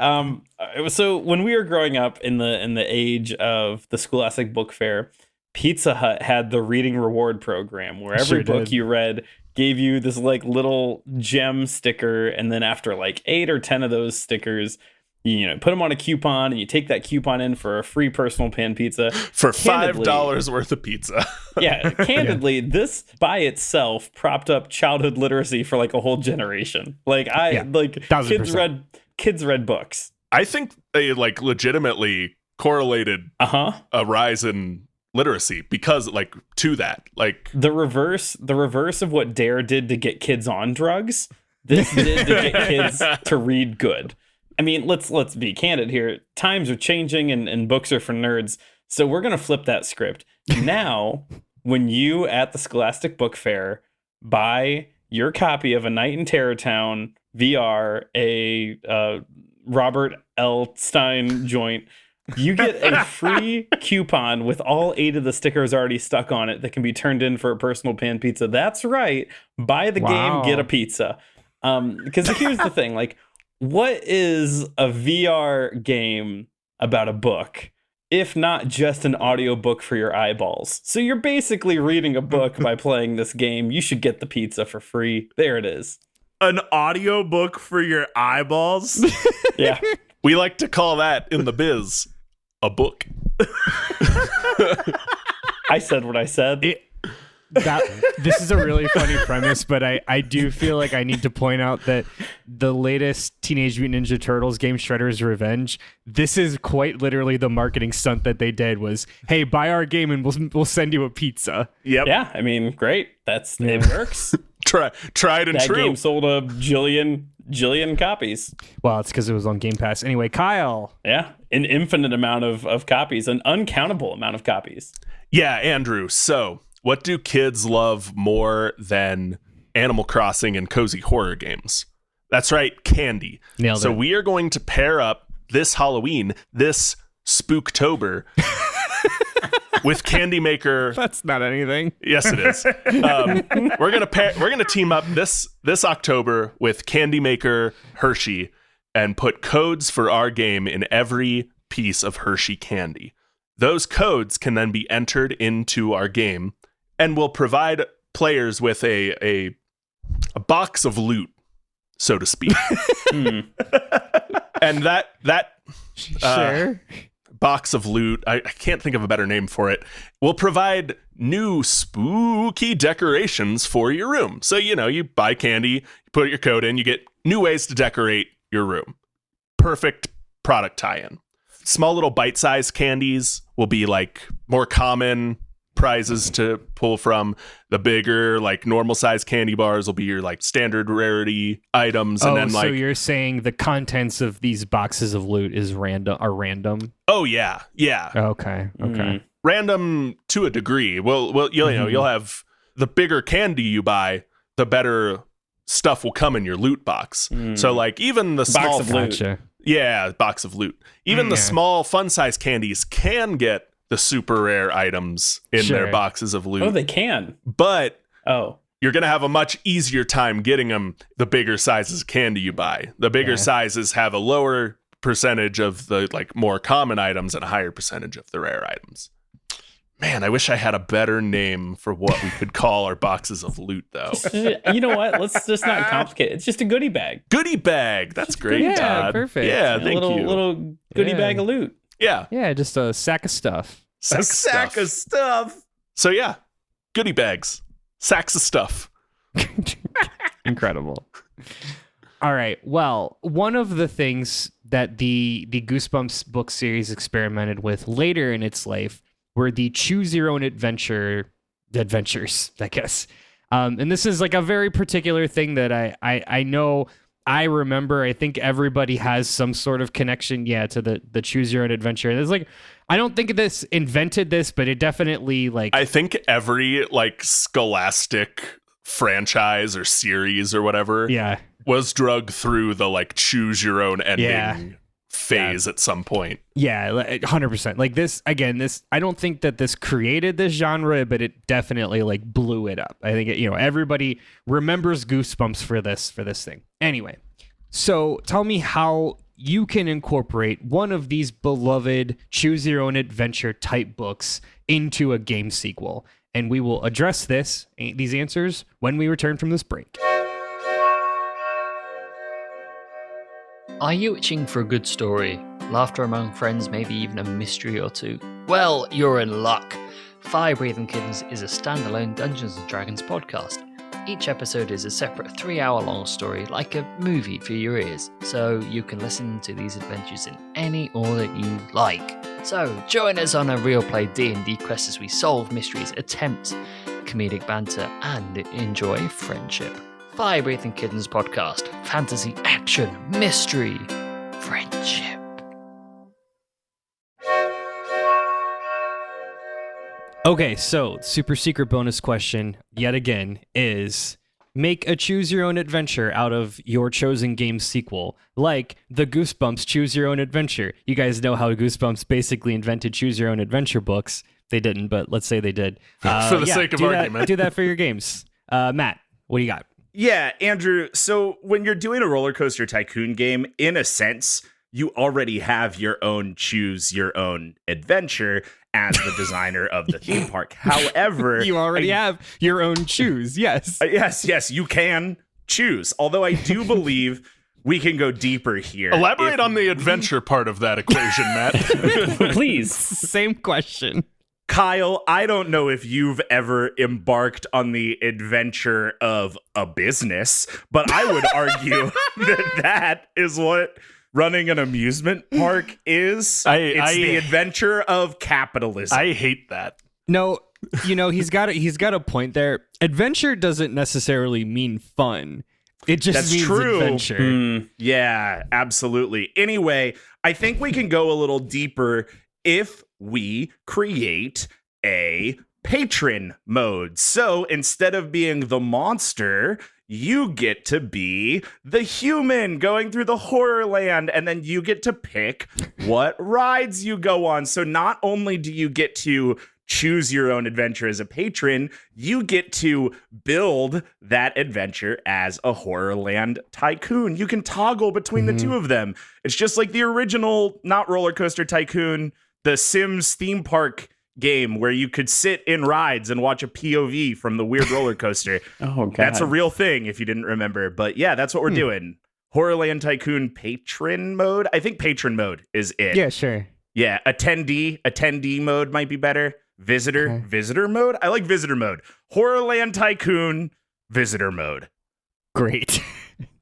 So when we were growing up in the age of the Scholastic Book Fair, Pizza Hut had the reading reward program where every Sure book did. you read gave you this like little gem sticker, and then after like 8 or 10 of those stickers, you know, put them on a coupon, and you take that coupon in for a free personal pan pizza For Candidly- $5 worth of pizza. Yeah, candidly, this by itself propped up childhood literacy for like a whole generation. Like Yeah, like 1000%. kids read books. I think they like legitimately correlated a rise in literacy because like to that. Like The reverse of what Dare did to get kids on drugs, this did to get kids to read good. I mean, let's be candid here. Times are changing and books are for nerds. So we're going to flip that script. Now, when you at the Scholastic Book Fair buy your copy of A Night in Terror Town VR, a Robert L. Stine joint, you get a free coupon with all 8 of the stickers already stuck on it that can be turned in for a personal pan pizza. That's right. Buy the Wow. game, get a pizza. Because here's the thing, like, what is a VR game about a book, if not just an audiobook for your eyeballs? So you're basically reading a book by playing this game. You should get the pizza for free. There it is. An audiobook for your eyeballs? Yeah. we like to call that in the biz a book. I said what I said. This is a really funny premise, but I do feel like I need to point out that the latest Teenage Mutant Ninja Turtles game, Shredder's Revenge, this is quite literally the marketing stunt that they did was, hey, buy our game and we'll send you a pizza. Yep. Yeah, I mean, great. It works. Tried and That true. game sold a jillion copies. Well, it's because it was on Game Pass. Anyway, Kyle. Yeah, an infinite amount of copies, an uncountable amount of copies. Yeah, Andrew. So, what do kids love more than Animal Crossing and cozy horror games? That's right, candy. Nailed so it. we are going to pair up this Halloween, this Spooktober, with Candy Maker. That's not anything. Yes, it is. We're gonna team up this October with Candy Maker Hershey and put codes for our game in every piece of Hershey candy. Those codes can then be entered into our game and will provide players with a box of loot, so to speak. And that Sure. box of loot, I can't think of a better name for it, will provide new spooky decorations for your room. So, you buy candy, you put your code in, you get new ways to decorate your room. Perfect product tie-in. Small little bite-sized candies will be like more common prizes to pull from. The bigger, like normal size candy bars will be your like standard rarity items. And then so you're saying the contents of these boxes of loot are random? oh yeah. Okay. Random to a degree. Well, you'll have the bigger candy you buy, the better stuff will come in your loot box. So like even the small of loot. Gotcha. Yeah, box of loot. Even the small fun size candies can get the super rare items in their Sure. boxes of loot. Oh, they can. But Oh, you're going to have a much easier time getting them the bigger sizes of candy you buy. The bigger sizes have a lower percentage of the like more common items and a higher percentage of the rare items. Man, I wish I had a better name for what we could call our boxes of loot, though. you know what? Let's just not complicate it. It's just a goodie bag. Goodie bag. That's great, Yeah, Todd. perfect. Yeah, A thank you. little goodie Yeah. bag of loot. Yeah. Yeah, just a sack of stuff. A sack of stuff. So yeah, goodie bags, sacks of stuff. Incredible. All right. Well, one of the things that the Goosebumps book series experimented with later in its life were the choose your own adventure adventures, I guess. And this is like a very particular thing that I know. I remember, I think everybody has some sort of connection, to the choose your own adventure. And it's like, I don't think this invented this, but it definitely like... I think every like Scholastic franchise or series or whatever was drugged through the like choose your own ending phase at some point. Yeah, 100%. Like this, again, I don't think that this created this genre, but it definitely like blew it up. I think everybody remembers Goosebumps for this thing. Anyway, so tell me how you can incorporate one of these beloved choose your own adventure type books into a game sequel. And we will address these answers when we return from this break. Are you itching for a good story? Laughter among friends, maybe even a mystery or two? Well, you're in luck. Fire Breathing Kittens is a standalone Dungeons & Dragons podcast. Each episode is a separate 3-hour-long story, like a movie for your ears, so you can listen to these adventures in any order you like. So join us on a real play D&D quest as we solve mysteries, attempt comedic banter, and enjoy friendship. Fire Breathing Kittens podcast, fantasy, action, mystery, friendship. Okay, so super secret bonus question yet again is make a choose your own adventure out of your chosen game sequel, like the Goosebumps choose your own adventure. You guys know how Goosebumps basically invented choose your own adventure books. They didn't, but let's say they did. For the sake of argument. Do that for your games. Matt, what do you got? Yeah, Andrew, so when you're doing a roller coaster tycoon game, in a sense, you already have your own choose your own adventure as the designer of the theme park. However, you already have your own choose. Yes. Yes, you can choose. Although I do believe we can go deeper here. Elaborate on the adventure part of that equation, Matt. Please. Same question. Kyle, I don't know if you've ever embarked on the adventure of a business, but I would argue that is what running an amusement park is. It's the adventure of capitalism. I hate that. No, he's got a point there. Adventure doesn't necessarily mean fun. It just means adventure. Yeah, absolutely. Anyway, I think we can go a little deeper if we create a patron mode. So instead of being the monster, you get to be the human going through the horror land, and then you get to pick what rides you go on. So not only do you get to choose your own adventure as a patron, you get to build that adventure as a Horrorland tycoon. You can toggle between the two of them. It's just like the original, not Roller Coaster Tycoon, the Sims theme park game where you could sit in rides and watch a POV from the weird roller coaster. Oh, God. That's a real thing if you didn't remember. But yeah, that's what we're doing. Horrorland Tycoon patron mode. I think patron mode is it. Yeah, sure. Yeah, attendee mode might be better. Visitor mode. I like visitor mode. Horrorland Tycoon visitor mode. Great.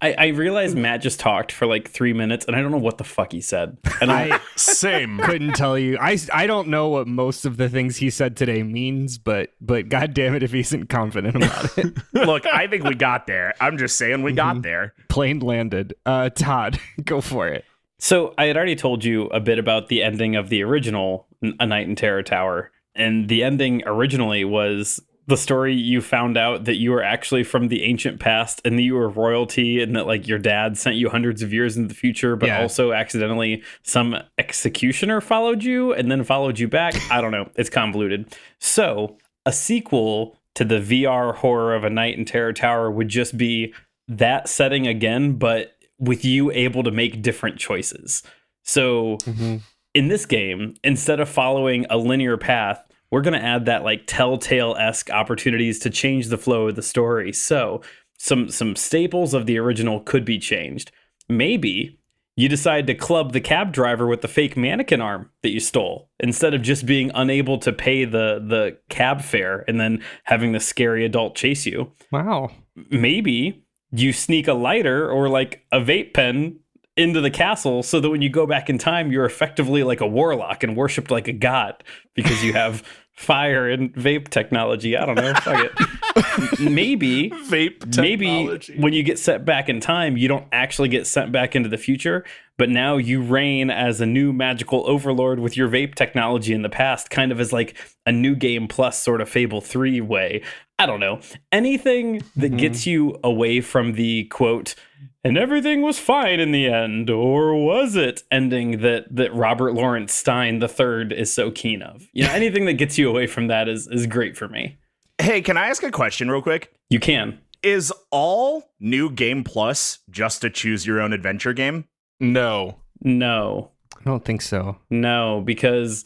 I realized Matt just talked for like 3 minutes, and I don't know what the fuck he said. And I Same. couldn't tell you. I don't know what most of the things he said today means, but God damn it if he isn't confident about it. Look, I think we got there. I'm just saying we got there. Plane landed. Todd, go for it. So I had already told you a bit about the ending of the original A Night in Terror Tower. And the ending originally was the story you found out that you were actually from the ancient past and that you were royalty and that like your dad sent you hundreds of years into the future, but also accidentally some executioner followed you and then followed you back. I don't know. It's convoluted. So a sequel to the VR horror of A Night in Terror Tower would just be that setting again, but with you able to make different choices. So in this game, instead of following a linear path, we're going to add that like Telltale-esque opportunities to change the flow of the story. So some staples of the original could be changed. Maybe you decide to club the cab driver with the fake mannequin arm that you stole instead of just being unable to pay the cab fare and then having the scary adult chase you. Wow. Maybe you sneak a lighter or like a vape pen into the castle so that when you go back in time, you're effectively like a warlock and worshipped like a god because you have fire and vape technology. I don't know. Fuck it. Maybe Vape technology. when you get sent back in time, you don't actually get sent back into the future, but now you reign as a new magical overlord with your vape technology in the past, kind of as like a new game plus sort of Fable 3 way. I don't know. Anything that gets you away from the quote, and everything was fine in the end, or was it, ending that Robert Lawrence Stine III is so keen of. You know, anything that gets you away from that is great for me. Hey, can I ask a question real quick? You can. Is all New Game Plus just a choose your own adventure game? No. No. I don't think so. No, because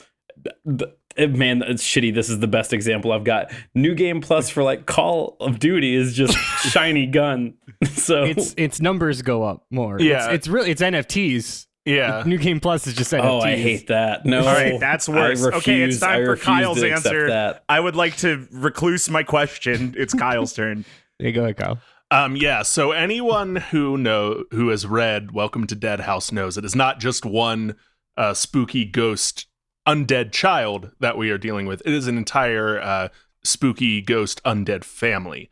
man, it's shitty. This is the best example I've got. New Game Plus for like Call of Duty is just shiny gun. So Its numbers go up more. Yeah. It's NFTs. Yeah. New Game Plus is just NFTs. oh, I hate that. No. All right, that's worse. Okay, it's I time for refuse Kyle's to accept answer. that. I would like to recluse my question. It's Kyle's turn. There you go, Kyle. Yeah, so anyone who has read Welcome to Dead House knows it is not just one spooky ghost undead child that we are dealing with. It is an entire spooky ghost undead family.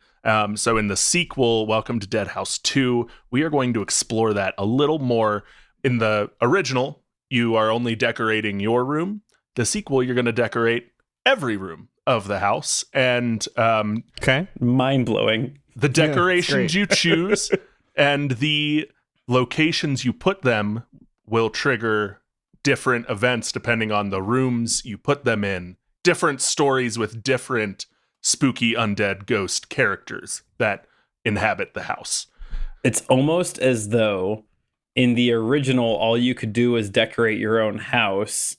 So in the sequel, Welcome to Dead House 2, we are going to explore that a little more. In the original, you are only decorating your room. The sequel, you're going to decorate every room of the house. And Okay. Mind blowing. the decorations great. you choose and the locations you put them will trigger different events depending on the rooms you put them in. Different stories with different spooky undead ghost characters that inhabit the house. It's almost as though in the original, all you could do is decorate your own house.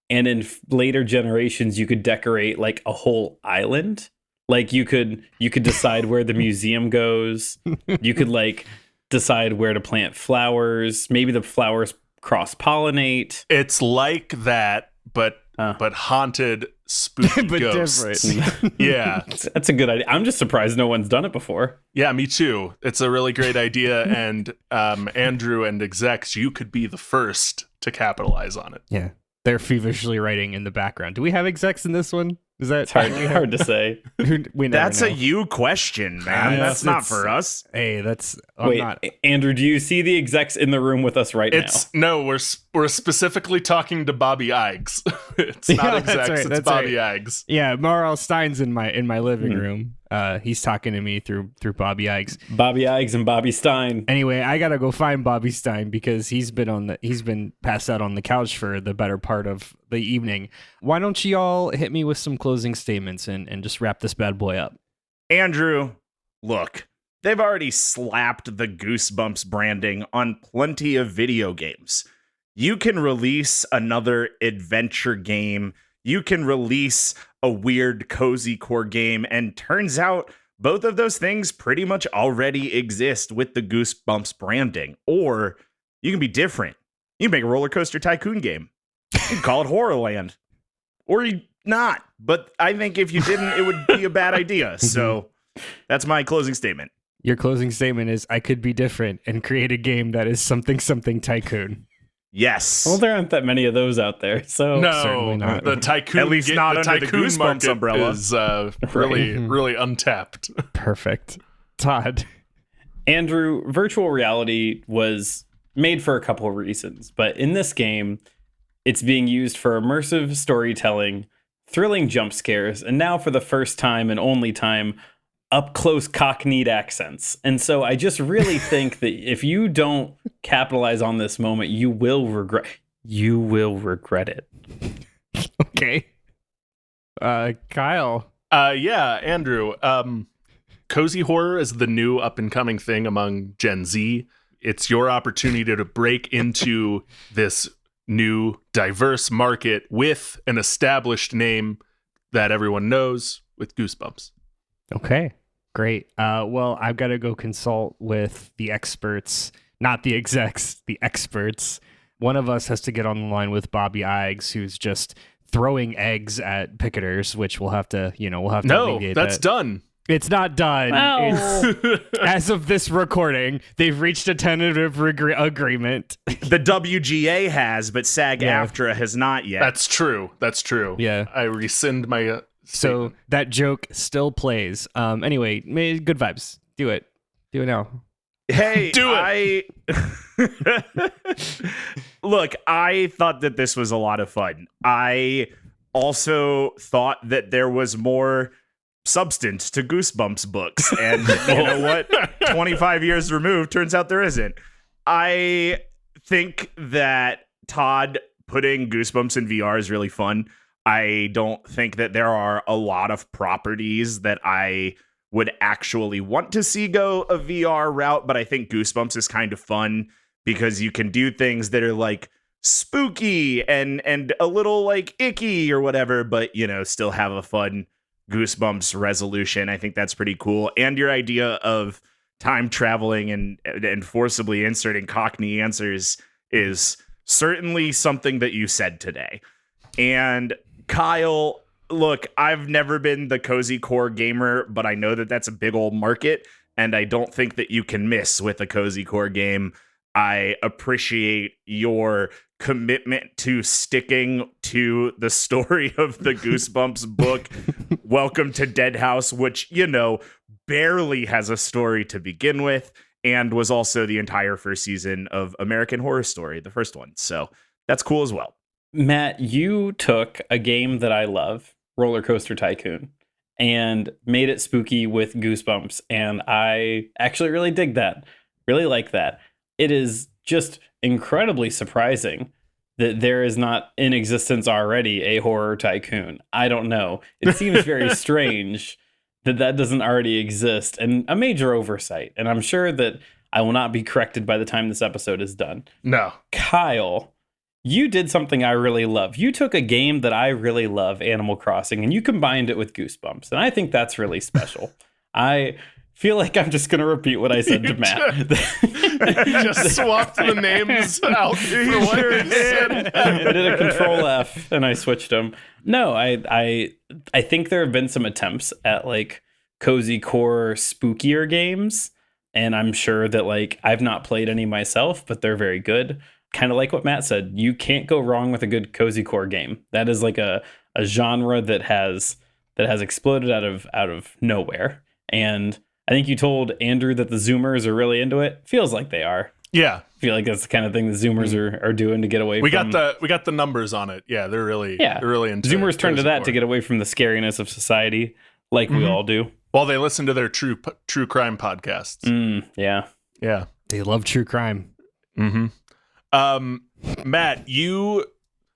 And in later generations, you could decorate like a whole island. Like you could decide where the museum goes. You could like decide where to plant flowers. Maybe the flowers cross-pollinate. It's like that, but haunted spooky But ghosts. different. Yeah. That's a good idea. I'm just surprised no one's done it before. Yeah, me too. It's a really great idea. And Andrew and execs, you could be the first to capitalize on it. Yeah. They're feverishly writing in the background. Do we have execs in this one? Is that It's hard to say. We never That's know. a you question, man. Yeah, That's not it's- for us. Hey, that's Wait, not. Andrew, do you see the execs in the room with us right No, we're specifically talking to Bobby Iges. It's not Yeah, execs, that's right, it's that's Bobby right. Iges. Yeah, Marl Stein's in my living room. He's talking to me through Bobby Iges. now? Bobby Iges and Bobby Stine. Anyway, I gotta go find Bobby Stein because he's been passed out on the couch for the better part of the evening. Why don't you all hit me with some closing statements and just wrap this bad boy up? Andrew, look, they've already slapped the Goosebumps branding on plenty of video games. You can release another adventure game. You can release a weird cozy core game, and turns out both of those things pretty much already exist with the Goosebumps branding. Or you can be different. You can make a roller coaster tycoon game. You can call it Horrorland. Or you not. But I think if you didn't, it would be a bad idea. So that's my closing statement. Your closing statement is, I could be different and create a game that is something tycoon. Yes. Well, there aren't that many of those out there. So certainly No, not. the tycoon, At least not the under the tycoon Goosebumps market umbrella. is really untapped. Perfect. Todd. Andrew, virtual reality was made for a couple of reasons, but in this game, it's being used for immersive storytelling, thrilling jump scares, and now for the first time and only time, up close cockneyed accents. And so I just really think that if you don't capitalize on this moment, you will regret it. Okay. Kyle. Yeah, Andrew. Cozy horror is the new up and coming thing among Gen Z. It's your opportunity to break into this new diverse market with an established name that everyone knows with Goosebumps. Okay, great. Well, I've got to go consult with the experts, not the execs, the experts. One of us has to get on the line with Bobby Iges, who's just throwing eggs at picketers, which we'll have to No, alleviate that's that. done. It's not done. It's, as of this recording, they've reached a tentative agreement. The WGA has, but SAG-AFTRA has not yet. That's true. Yeah. I rescind my So statement. that joke still plays. Anyway, good vibes. Do it now. Hey, Do Look, I thought that this was a lot of fun. I also thought that there was more substance to Goosebumps books. And you know what? 25 years removed, turns out there isn't. I think that Todd putting Goosebumps in VR is really fun. I don't think that there are a lot of properties that I would actually want to see go a VR route, but I think Goosebumps is kind of fun because you can do things that are like spooky and a little like icky or whatever, but you know, still have a fun Goosebumps resolution. I think that's pretty cool. And your idea of time traveling and forcibly inserting Cockney answers is certainly something that you said today. And Kyle, look, I've never been the cozy core gamer, but I know that that's a big old market, and I don't think that you can miss with a cozy core game. I appreciate your commitment to sticking to the story of the Goosebumps book, Welcome to Dead House, which, you know, barely has a story to begin with, and was also the entire first season of American Horror Story, the first one. So that's cool as well. Matt, you took a game that I love, Roller Coaster Tycoon, and made it spooky with Goosebumps. And I actually really dig that. Really like that. It is just incredibly surprising that there is not in existence already a horror tycoon. I don't know. It seems very strange that doesn't already exist, and a major oversight. And I'm sure that I will not be corrected by the time this episode is done. No. Kyle, you did something I really love. You took a game that I really love, Animal Crossing, and you combined it with Goosebumps. And I think that's really special. I feel like I'm just going to repeat what I said to Matt. Just swapped the names out for what you said. I did a Control F and I switched them. No, I think there have been some attempts at like cozy core spookier games, and I'm sure that like I've not played any myself, but they're very good. Kind of like what Matt said, you can't go wrong with a good cozy core game. That is like a genre that has exploded out of nowhere. And I think you told Andrew that the Zoomers are really into it. Feels like they are. Yeah. I feel like that's the kind of thing the Zoomers are doing to get away We from... got the numbers on it. Yeah, they're really into Zoomers turn to that core. to get away from the scariness of society, like we all do. Well, they listen to their true crime podcasts. Yeah. Yeah. They love true crime. Matt, you,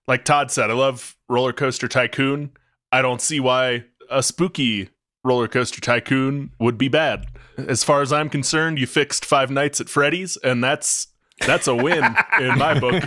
like Todd said, I love Roller Coaster Tycoon. I don't see why a spooky Roller Coaster Tycoon would be bad. As far as I'm concerned, you fixed Five Nights at Freddy's, and that's a win in my book.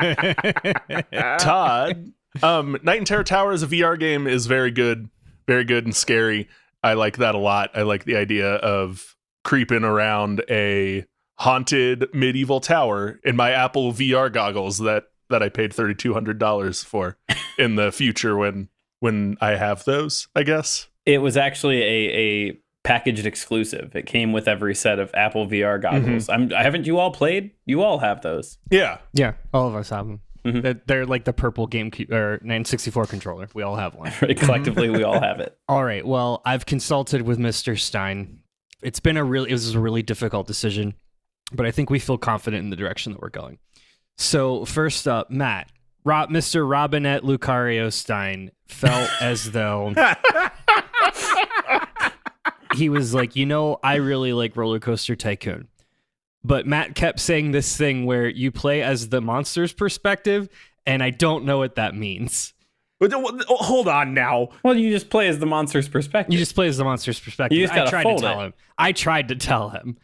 Todd, Night in Terror Tower as a VR game is very good and scary. I like that a lot. I like the idea of creeping around a haunted medieval tower in my Apple VR goggles that I paid $3,200 for in the future when I have those, I guess. It was actually a packaged exclusive. It came with every set of Apple VR goggles. Haven't you all played? You all have those. Yeah. Yeah, all of us have them. They're like the purple GameCube or 964 controller. We all have one. Collectively, we all have it. All right. Well, I've consulted with Mr. Stine. It was a really difficult decision, but I think we feel confident in the direction that we're going. So first up, Matt, Mr. Robinette Lucario Stine felt as though he was like, I really like Roller Coaster Tycoon. But Matt kept saying this thing where you play as the monster's perspective, and I don't know what that means. Hold on now. Well, you just play as the monster's perspective. You just play as the monster's perspective. You just gotta fold it. I tried to tell him.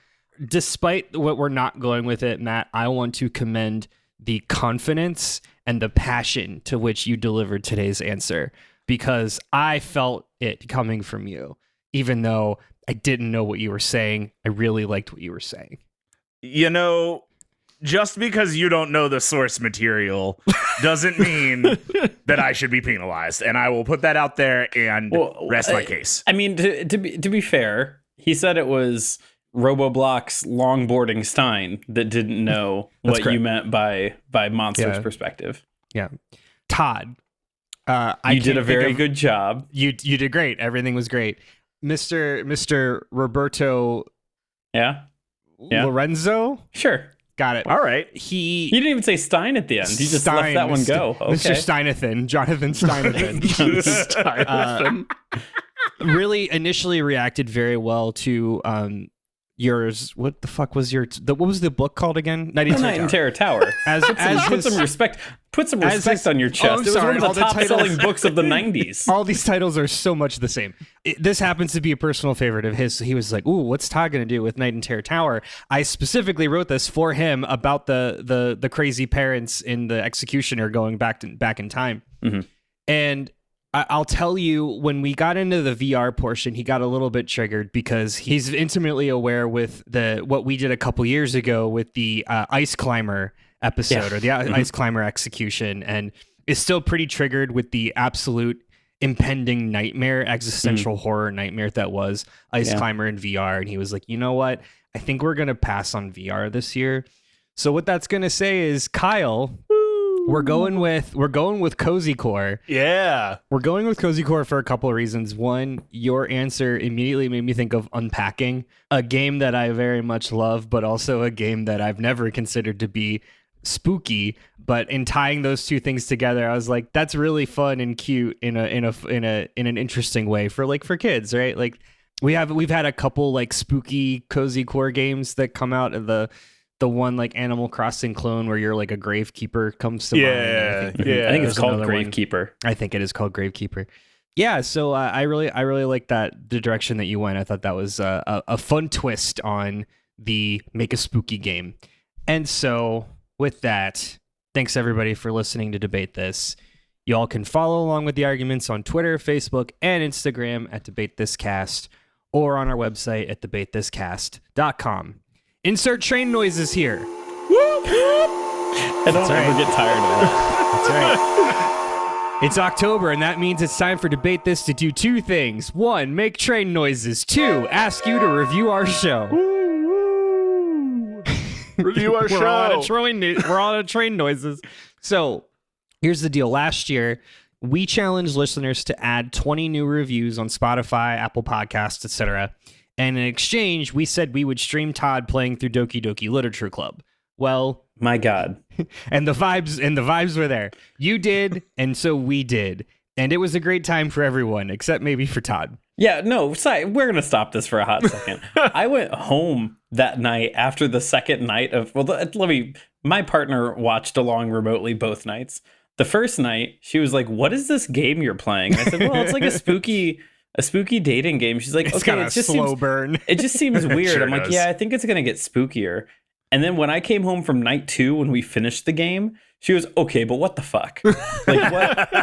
Despite what we're not going with it, Matt, I want to commend the confidence and the passion to which you delivered today's answer, because I felt it coming from you. Even though I didn't know what you were saying, I really liked what you were saying. Just because you don't know the source material doesn't mean that I should be penalized. And I will put that out there and rest my case. I mean, to be fair, He said it was Roboblox's longboarding Stine that didn't know what correct. you meant by monster's Yeah. perspective. Yeah. Todd. You did a very good job. You did great. Everything was great. Mr. Roberto Yeah. Yeah. Lorenzo. Sure. Got it. All right. He didn't even say Stine at the end. He just left that one go. Okay. Mr. Steinathan, Jonathan Steinathan. Really initially reacted very well to yours. What the fuck was what was the book called again? Night in Terror Tower. Put some respect on your chest. I'm It was sorry, one all of the the titles- top-selling books of the 90s. All these titles are so much the same. This happens to be a personal favorite of his. So he was like, "Ooh, what's Todd gonna do with Night in Terror Tower?" I specifically wrote this for him about the crazy parents in the executioner going back in time. Mm-hmm. And I'll tell you, when we got into the VR portion, he got a little bit triggered because he's intimately aware with what we did a couple years ago with the Ice Climber episode or the Ice Climber execution, and is still pretty triggered with the absolute impending nightmare, existential horror nightmare that was Ice Climber in VR. And he was like, you know what? I think we're going to pass on VR this year. So what that's going to say is, Kyle, we're going with Cozy Core. Yeah. We're going with Cozy Core for a couple of reasons. One, your answer immediately made me think of Unpacking, a game that I very much love, but also a game that I've never considered to be spooky. But in tying those two things together, I was like, that's really fun and cute in an interesting way for kids, right? Like we've had a couple like spooky Cozy Core games that come out of the one like Animal Crossing clone where you're like a gravekeeper comes to mind. Yeah. I think it's called another one. Gravekeeper. I think it is called Gravekeeper. Yeah, so I really like the direction that you went. I thought that was a fun twist on the make a spooky game. And so with that, thanks everybody for listening to Debate This. Y'all can follow along with the arguments on Twitter, Facebook, and Instagram at Debate This Cast, or on our website at debatethiscast.com. Insert train noises here. I don't ever get tired of that. That's right. It's October, and that means it's time for Debate This to do two things. One, make train noises. Two, ask you to review our show. Review our We're all out show. of train noises. So here's the deal. Last year, we challenged listeners to add 20 new reviews on Spotify, Apple Podcasts, etc. And in exchange, we said we would stream Todd playing through Doki Doki Literature Club. Well, My God. and the vibes were there. You did, and so we did. And it was a great time for everyone, except maybe for Todd. Yeah, no, sorry, we're going to stop this for a hot second. I went home that night after the second night of, my partner watched along remotely both nights. The first night, she was like, "What is this game you're playing?" And I said, "Well, it's like a spooky dating game." She's like, It's "Okay, got a it just slow seems burn. it just seems weird." Sure I'm like, does. "Yeah, I think it's going to get spookier." And then when I came home from night 2 when we finished the game, she was, "Okay, but what the fuck? Like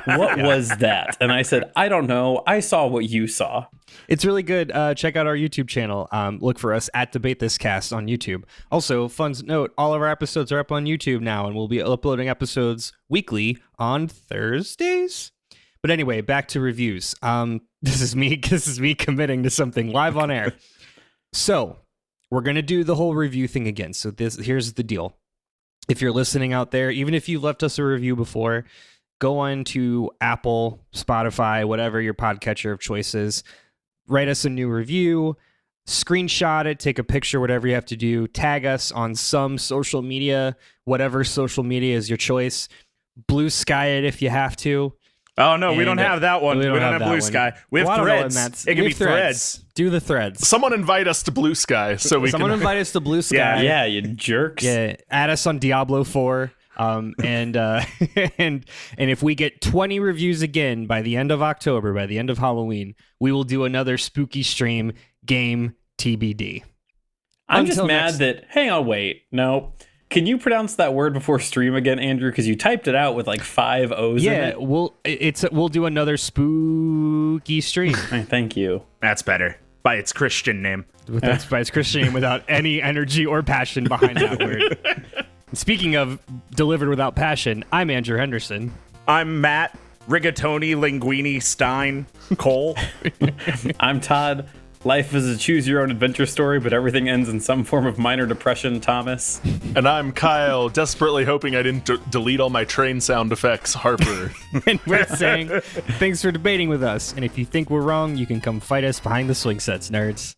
what was that?" And I said, "I don't know. I saw what you saw." It's really good. Check out our YouTube channel. Look for us at Debate This Cast on YouTube. Also, fun note, all of our episodes are up on YouTube now, and we'll be uploading episodes weekly on Thursdays. But anyway, back to reviews. This is me committing to something live on air. So we're gonna do the whole review thing again. So here's the deal. If you're listening out there, even if you've left us a review before, go on to Apple, Spotify, whatever your podcatcher of choice is. Write us a new review, screenshot it, take a picture, whatever you have to do. Tag us on some social media, whatever social media is your choice. Blue Sky it if you have to. Oh, no, we don't And, have that one. We don't have that Blue one. Sky. We have Well, I don't know when threads. that's- It can we be have threads. Do the threads. Someone invite us to Blue Sky so we Someone can. invite us to Blue Sky. Yeah. Yeah, you jerks. Yeah, add us on Diablo 4. And if we get 20 reviews again by the end of October, by the end of Halloween, we will do another spooky stream game TBD. I'm just Until mad next- that. Hang on, wait. No. Can you pronounce that word before stream again, Andrew? Because you typed it out with like 5 O's in Yeah, it. we'll do another spooky stream. Thank you. That's better. By its Christian name. That's by its Christian name without any energy or passion behind that word. Speaking of delivered without passion, I'm Andrew Henderson. I'm Matt Rigatoni Linguini Stein Cole. I'm Todd. Life is a choose-your-own-adventure story, but everything ends in some form of minor depression, Thomas. And I'm Kyle, desperately hoping I didn't delete all my train sound effects, Harper. And we're saying thanks for debating with us. And if you think we're wrong, you can come fight us behind the swing sets, nerds.